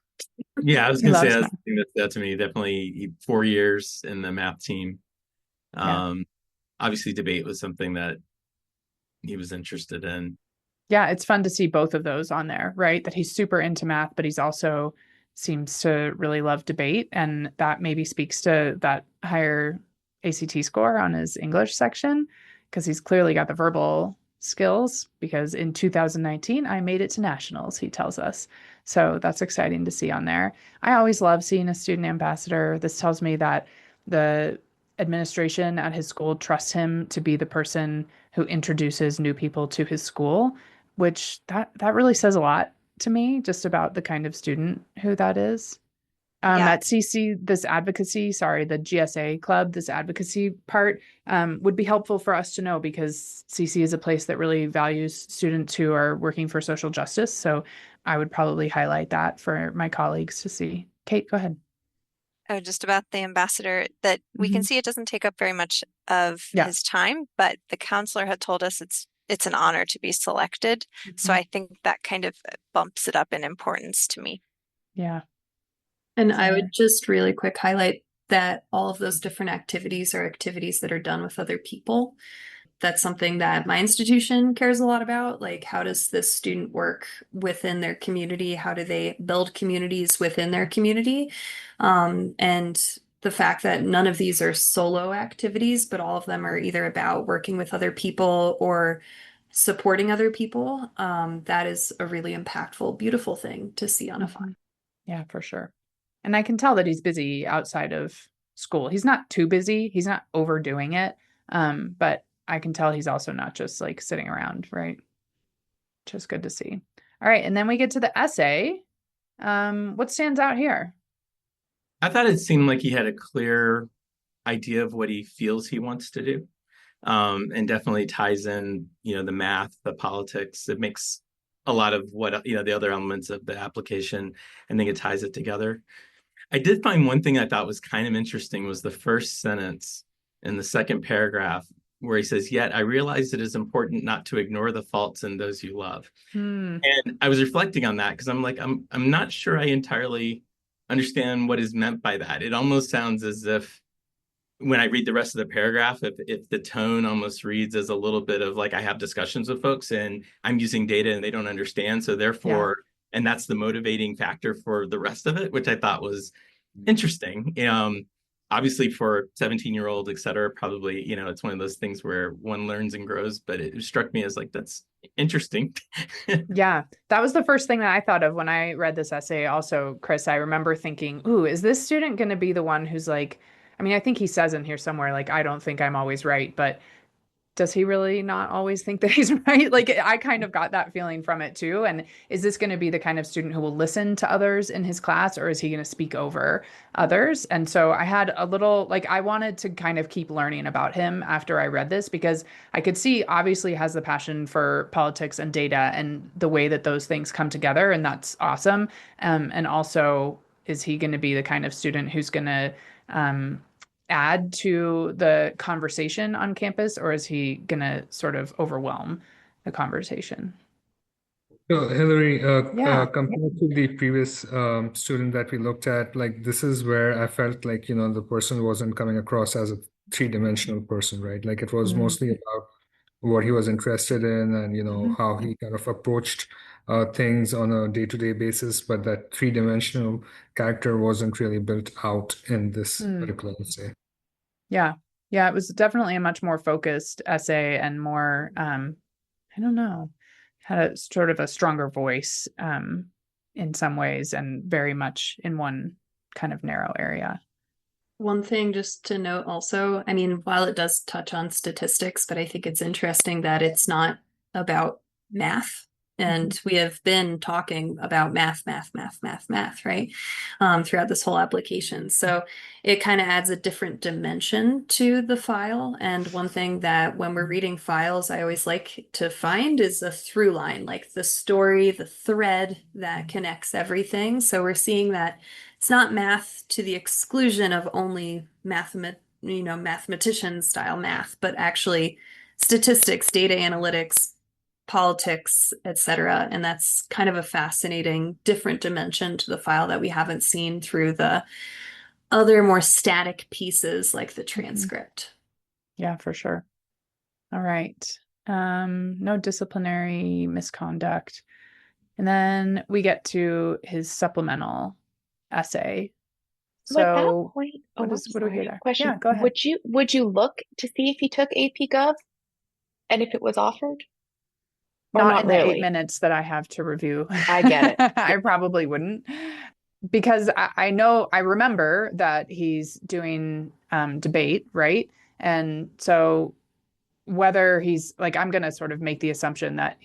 Yeah, I was going to say that's the thing that stood out to me. Definitely 4 years in the math team. Obviously, debate was something that he was interested in. Yeah, it's fun to see both of those on there, right? That he's super into math, but he's also seems to really love debate. And that maybe speaks to that higher ACT score on his English section, because he's clearly got the verbal skills, because in 2019, I made it to nationals, he tells us. So that's exciting to see on there. I always love seeing a student ambassador. This tells me that the administration at his school trusts him to be the person who introduces new people to his school, which that really says a lot to me, just about the kind of student who that is. At CC, the GSA club, this advocacy part would be helpful for us to know, because CC is a place that really values students who are working for social justice. So I would probably highlight that for my colleagues to see. Kate, go ahead. Oh, just about the ambassador, that we can see it doesn't take up very much of his time, but the counselor had told us it's an honor to be selected. So I think that kind of bumps it up in importance to me. Yeah. And I would just really quick highlight that all of those different activities are activities that are done with other people. That's something that my institution cares a lot about. Like, how does this student work within their community? How do they build communities within their community? And the fact that none of these are solo activities, but all of them are either about working with other people or supporting other people. That is a really impactful, beautiful thing to see on a farm. Yeah, for sure. And I can tell that he's busy outside of school. He's not too busy. He's not overdoing it. But I can tell he's also not just like sitting around, right? Just good to see. All right. And then we get to the essay. What stands out here? I thought it seemed like he had a clear idea of what he feels he wants to do. And definitely ties in, the math, the politics. It makes a lot of what, the other elements of the application. I think it ties it together. I did find one thing I thought was kind of interesting was the first sentence in the second paragraph, where he says, "Yet I realize it is important not to ignore the faults in those you love." And I was reflecting on that, because I'm like, I'm not sure I entirely understand what is meant by that. It almost sounds as if, when I read the rest of the paragraph, if the tone almost reads as a little bit of like, I have discussions with folks and I'm using data and they don't understand. So therefore, and that's the motivating factor for the rest of it, which I thought was interesting. Obviously for 17-year-old, et cetera, probably, it's one of those things where one learns and grows, but it struck me as like, that's interesting. Yeah, that was the first thing that I thought of when I read this essay. Also, Chris, I remember thinking, ooh, is this student going to be the one who's like, I think he says in here somewhere, like, I don't think I'm always right, but does he really not always think that he's right? Like, I kind of got that feeling from it too. And is this going to be the kind of student who will listen to others in his class, or is he going to speak over others? And so I had a little, like, I wanted to kind of keep learning about him after I read this, because I could see obviously has the passion for politics and data and the way that those things come together. And that's awesome. And also, is he going to be the kind of student who's going to, add to the conversation on campus, or is he going to sort of overwhelm the conversation? So Hillary, compared to the previous student that we looked at, like, this is where I felt like, the person wasn't coming across as a three-dimensional person, right? Like, it was mostly about what he was interested in and, how he kind of approached things on a day-to-day basis, but that three-dimensional character wasn't really built out in this particular essay. Yeah, it was definitely a much more focused essay and more, I don't know, had a sort of a stronger voice in some ways, and very much in one kind of narrow area. One thing just to note also, while it does touch on statistics, but I think it's interesting that it's not about math. And we have been talking about math, right? Throughout this whole application. So it kind of adds a different dimension to the file. And one thing that when we're reading files, I always like to find is a through line, like the story, the thread that connects everything. So we're seeing that it's not math to the exclusion of only mathematician style math, but actually statistics, data analytics, politics, etc. And that's kind of a fascinating, different dimension to the file that we haven't seen through the other more static pieces like the transcript. Yeah, for sure. All right. No disciplinary misconduct. And then we get to his supplemental essay. So at that So point, what do we hear there? Question. Yeah, go ahead. Would you look to see if he took AP Gov and if it was offered? Or Not not in the really? 8 minutes that I have to review. I get it. I probably wouldn't, because I remember that he's doing debate, right? And so whether he's like, I'm going to sort of make the assumption that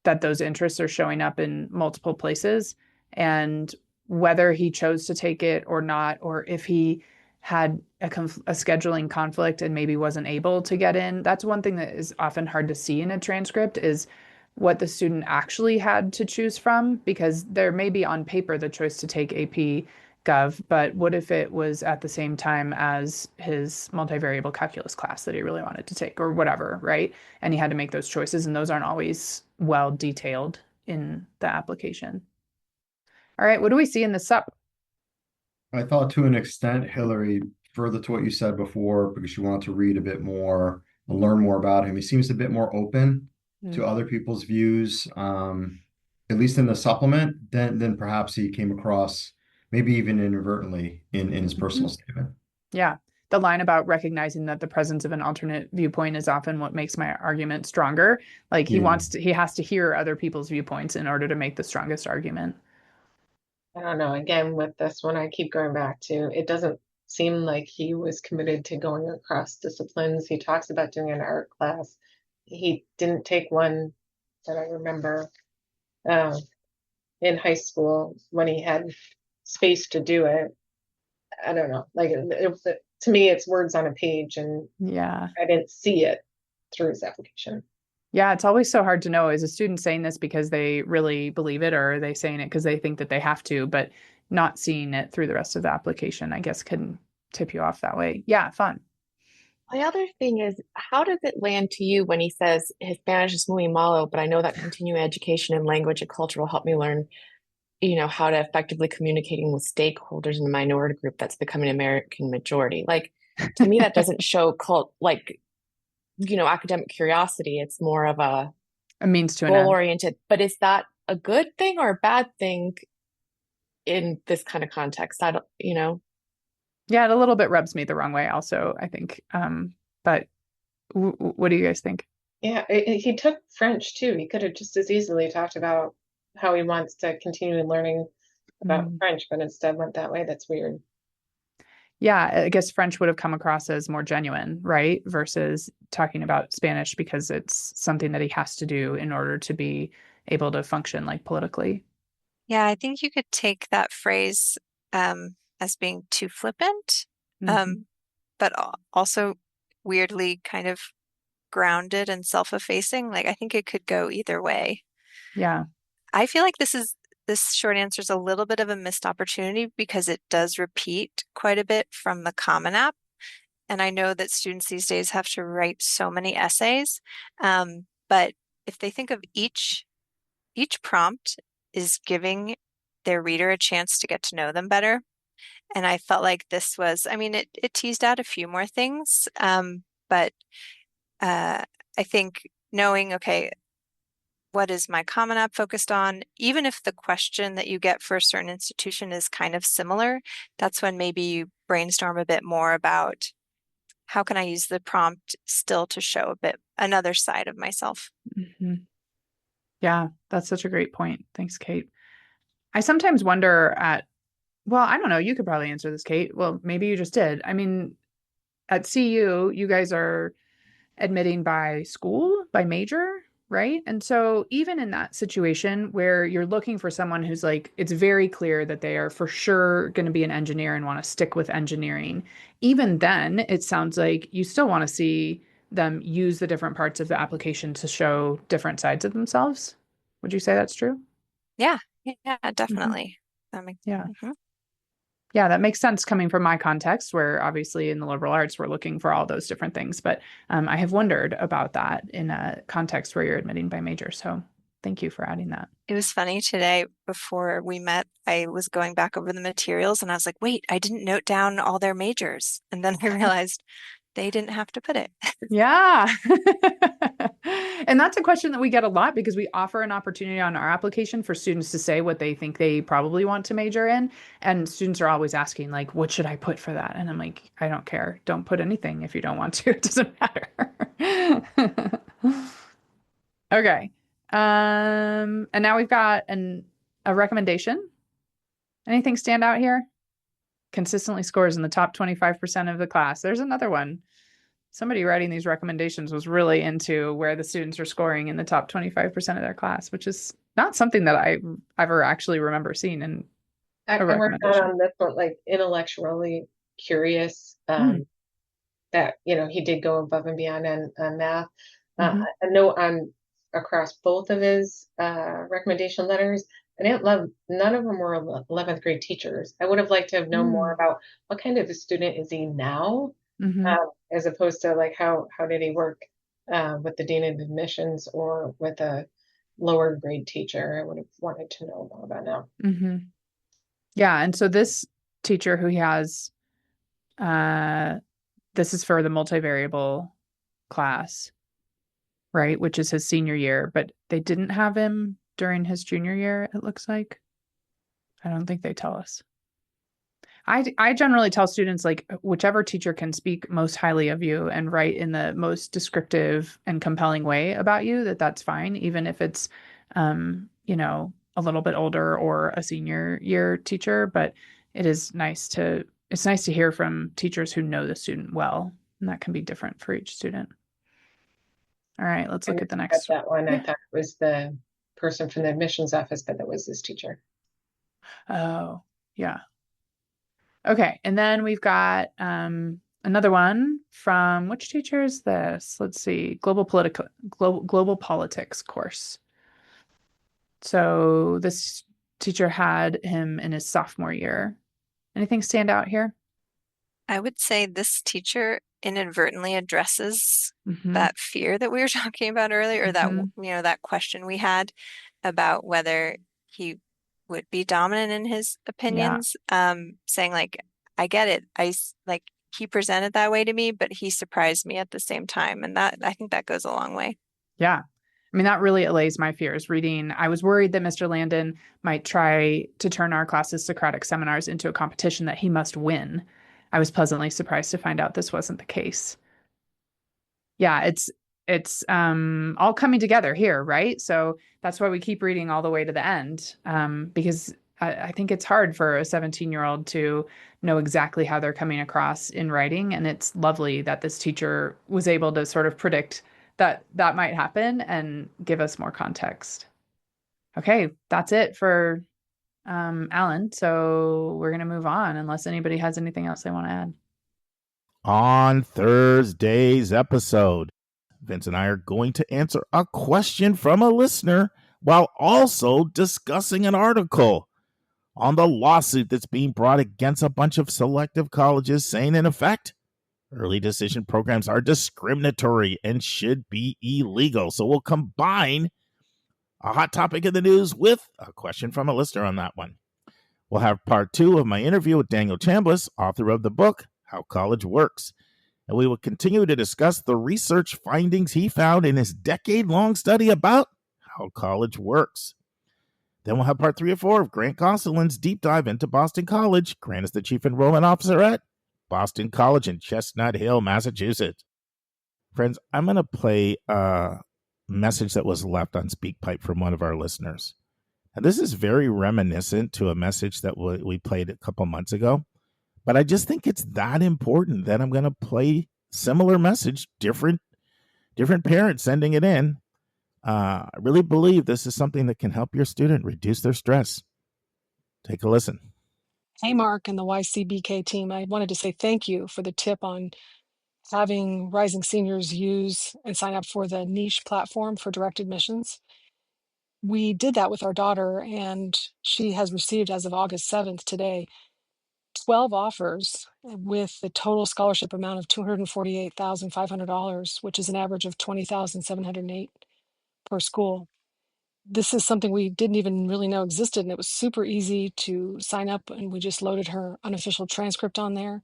that those interests are showing up in multiple places, and whether he chose to take it or not, or if he had a scheduling conflict and maybe wasn't able to get in. That's one thing that is often hard to see in a transcript, is what the student actually had to choose from, because there may be on paper the choice to take AP Gov, but what if it was at the same time as his multivariable calculus class that he really wanted to take, or whatever, right? And he had to make those choices, and those aren't always well detailed in the application. All right, what do we see in the sup? I thought to an extent, Hillary, further to what you said before, because you wanted to read a bit more and learn more about him, he seems a bit more open to other people's views, at least in the supplement, than perhaps he came across, maybe even inadvertently in his personal statement. Yeah. The line about recognizing that the presence of an alternate viewpoint is often what makes my argument stronger. Like he has to hear other people's viewpoints in order to make the strongest argument. I don't know. Again, with this one, I keep going back to, it doesn't seem like he was committed to going across disciplines. He talks about doing an art class. He didn't take one that I remember in high school when he had space to do it. I don't know. Like to me, it's words on a page, and yeah, I didn't see it through his application. Yeah, it's always so hard to know. Is a student saying this because they really believe it, or are they saying it because they think that they have to, but not seeing it through the rest of the application, I guess, can tip you off that way. Yeah, fun. The other thing is, how does it land to you when he says his Spanish is muy malo, but I know that continuing education in language and culture will help me learn, how to effectively communicating with stakeholders in a minority group that's becoming an American majority. Like, to me, that doesn't show academic curiosity. It's more of a means to an end. Goal-oriented. But is that a good thing or a bad thing in this kind of context? I don't. Yeah, it a little bit rubs me the wrong way also, I think. But what do you guys think? Yeah, he took French too. He could have just as easily talked about how he wants to continue learning about French, but instead went that way. That's weird. Yeah, I guess French would have come across as more genuine, right? Versus talking about Spanish because it's something that he has to do in order to be able to function like politically. Yeah, I think you could take that phrase as being too flippant, but also weirdly kind of grounded and self-effacing. Like, I think it could go either way. Yeah. I feel like this short answer is a little bit of a missed opportunity because it does repeat quite a bit from the Common App. And I know that students these days have to write so many essays. But if they think of each prompt is giving their reader a chance to get to know them better. And I felt like this was, it teased out a few more things. But I think knowing, okay, what is my Common App focused on? Even if the question that you get for a certain institution is kind of similar, that's when maybe you brainstorm a bit more about how can I use the prompt still to show a bit another side of myself. Yeah, that's such a great point. Thanks, Kate. I sometimes wonder I don't know, you could probably answer this, Kate. Well, maybe you just did. At CU, you guys are admitting by school, by major? right? And so even in that situation where you're looking for someone who's like, it's very clear that they are for sure going to be an engineer and want to stick with engineering, even then, it sounds like you still want to see them use the different parts of the application to show different sides of themselves. Would you say that's true? Yeah, definitely. Yeah. Yeah, that makes sense coming from my context, where obviously in the liberal arts, we're looking for all those different things. But I have wondered about that in a context where you're admitting by major. So thank you for adding that. It was funny today before we met, I was going back over the materials and I was like, wait, I didn't note down all their majors. And then I realized they didn't have to put it. Yeah. And that's a question that we get a lot because we offer an opportunity on our application for students to say what they think they probably want to major in. And students are always asking, like, what should I put for that? And I'm like, I don't care. Don't put anything if you don't want to. It doesn't matter. Okay. And now we've got a recommendation. Anything stand out here? Consistently scores in the top 25% of the class. There's another one. Somebody writing these recommendations was really into where the students are scoring in the top 25% of their class, which is not something that I ever actually remember seeing in I worked on this one, like intellectually curious, that, he did go above and beyond on math. I know across both of his recommendation letters, I didn't love, none of them were 11th grade teachers. I would have liked to have known more about what kind of a student is he now, as opposed to like how did he work with the dean of admissions or with a lower grade teacher. I would have wanted to know more about now. Yeah, and so this teacher who he has, this is for the multivariable class, right? Which is his senior year, but they didn't have him during his junior year, it looks like. I don't think they tell us. I generally tell students, like, whichever teacher can speak most highly of you and write in the most descriptive and compelling way about you, that's fine, even if it's, a little bit older or a senior year teacher. But it's nice to hear from teachers who know the student well, and that can be different for each student. All right, let's look at the next that one. I thought it was the person from the admissions office, but that was his teacher. Oh, yeah. Okay, and then we've got another one from, which teacher is this? Let's see, global politics course. So this teacher had him in his sophomore year. Anything stand out here? I would say this teacher inadvertently addresses that fear that we were talking about earlier, or that, that question we had about whether he would be dominant in his opinions, saying like, I get it. He presented that way to me, but he surprised me at the same time. And I think that goes a long way. Yeah. I mean, that really allays my fears. I was worried that Mr. Landon might try to turn our class's Socratic seminars into a competition that he must win. I was pleasantly surprised to find out this wasn't the case. Yeah, it's all coming together here, right? So that's why we keep reading all the way to the end, because I think it's hard for a 17-year-old to know exactly how they're coming across in writing. And it's lovely that this teacher was able to sort of predict that might happen and give us more context. Okay, that's it for Alan. So we're going to move on unless anybody has anything else they want to add. On Thursday's episode, Vince and I are going to answer a question from a listener while also discussing an article on the lawsuit that's being brought against a bunch of selective colleges, saying, in effect, early decision programs are discriminatory and should be illegal. So we'll combine a hot topic in the news with a question from a listener on that one. We'll have part 2 of my interview with Daniel Chambliss, author of the book, How College Works. And we will continue to discuss the research findings he found in his decade-long study about how college works. Then we'll have part 3 or 4 of Grant Gosselin's deep dive into Boston College. Grant is the chief enrollment officer at Boston College in Chestnut Hill, Massachusetts. Friends, I'm going to play a message that was left on SpeakPipe from one of our listeners. And this is very reminiscent to a message that we played a couple months ago. But I just think it's that important that I'm going to play similar message, different parents sending it in. I really believe this is something that can help your student reduce their stress. Take a listen. Hey, Mark and the YCBK team. I wanted to say thank you for the tip on having rising seniors use and sign up for the niche platform for direct admissions. We did that with our daughter, and she has received, as of August 7th, today, 12 offers with the total scholarship amount of $248,500, which is an average of $20,708 per school. This is something we didn't even really know existed, and it was super easy to sign up, and we just loaded her unofficial transcript on there.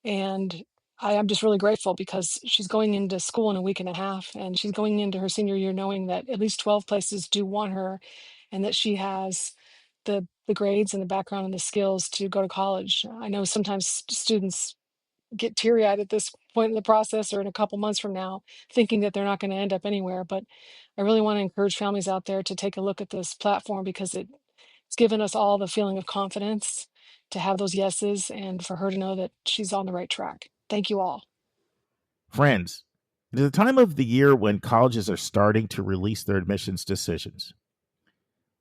And I'm just really grateful because she's going into school in a week and a half, and she's going into her senior year knowing that at least 12 places do want her, and that she has the grades and the background and the skills to go to college. I know sometimes students get teary-eyed at this point in the process or in a couple months from now, thinking that they're not going to end up anywhere. But I really want to encourage families out there to take a look at this platform because it's given us all the feeling of confidence to have those yeses and for her to know that she's on the right track. Thank you all. Friends, it is a time of the year when colleges are starting to release their admissions decisions.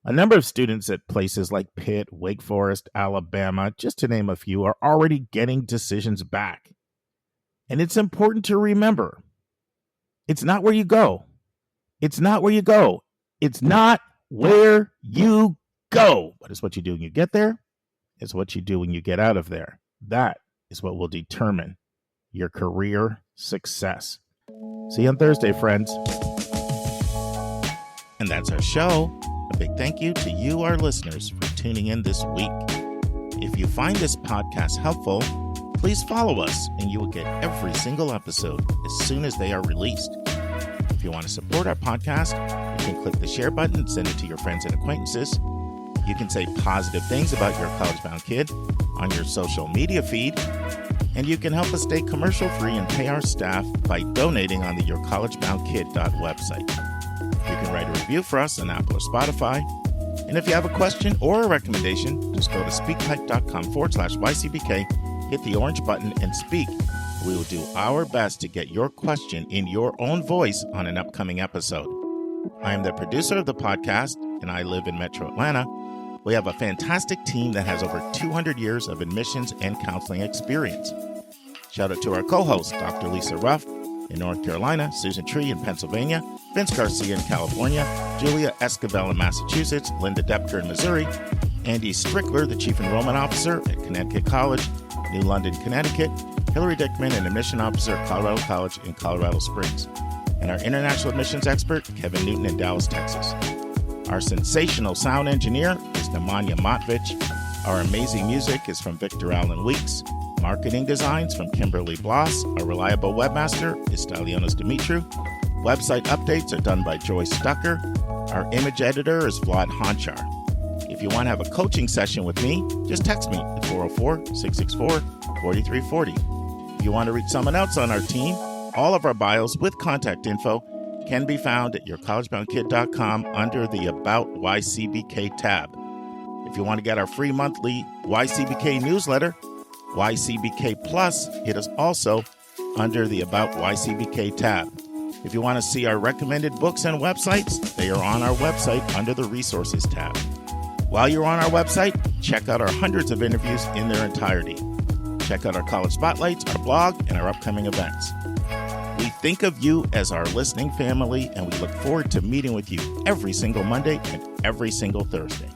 A number of students at places like Pitt, Wake Forest, Alabama, just to name a few, are already getting decisions back. And it's important to remember, it's not where you go. It's not where you go. It's not where you go. But it's what you do when you get there. It's what you do when you get out of there. That is what will determine your career success. See you on Thursday, friends. And that's our show. A big thank you to you, our listeners, for tuning in this week. If you find this podcast helpful, please follow us and you will get every single episode as soon as they are released. If you want to support our podcast, you can click the share button and send it to your friends and acquaintances. You can say positive things about your college-bound kid on your social media feed. And you can help us stay commercial-free and pay our staff by donating on the yourcollegeboundkid.website. You can write a review for us on Apple or Spotify. And if you have a question or a recommendation, just go to speakpipe.com/YCBK, hit the orange button, and speak. We will do our best to get your question in your own voice on an upcoming episode. I am the producer of the podcast, and I live in Metro Atlanta. We have a fantastic team that has over 200 years of admissions and counseling experience. Shout out to our co-hosts, Dr. Lisa Ruff in North Carolina, Susan Tree in Pennsylvania, Vince Garcia in California, Julia Esquivel in Massachusetts, Lynda Depker in Missouri, Andy Strickler, the Chief Enrollment Officer at Connecticut College, New London, Connecticut, Hillary Dickman, an Admission Officer at Colorado College in Colorado Springs, and our International Admissions Expert, Kevin Newton in Dallas, Texas. Our sensational sound engineer is Nemanja Motvich. Our amazing music is from Victor Allen Weeks. Marketing designs from Kimberly Bloss. Our reliable webmaster is Stylionis Dimitru. Website updates are done by Joyce Stucker. Our image editor is Vlad Honchar. If you want to have a coaching session with me, just text me at 404-664-4340. If you want to reach someone else on our team, all of our bios with contact info can be found at yourcollegeboundkid.com under the About YCBK tab. If you want to get our free monthly YCBK newsletter, YCBK Plus, it is also under the About YCBK tab. If you want to see our recommended books and websites, they are on our website under the Resources tab. While you're on our website, check out our hundreds of interviews in their entirety. Check out our college spotlights, our blog, and our upcoming events. We think of you as our listening family, and we look forward to meeting with you every single Monday and every single Thursday.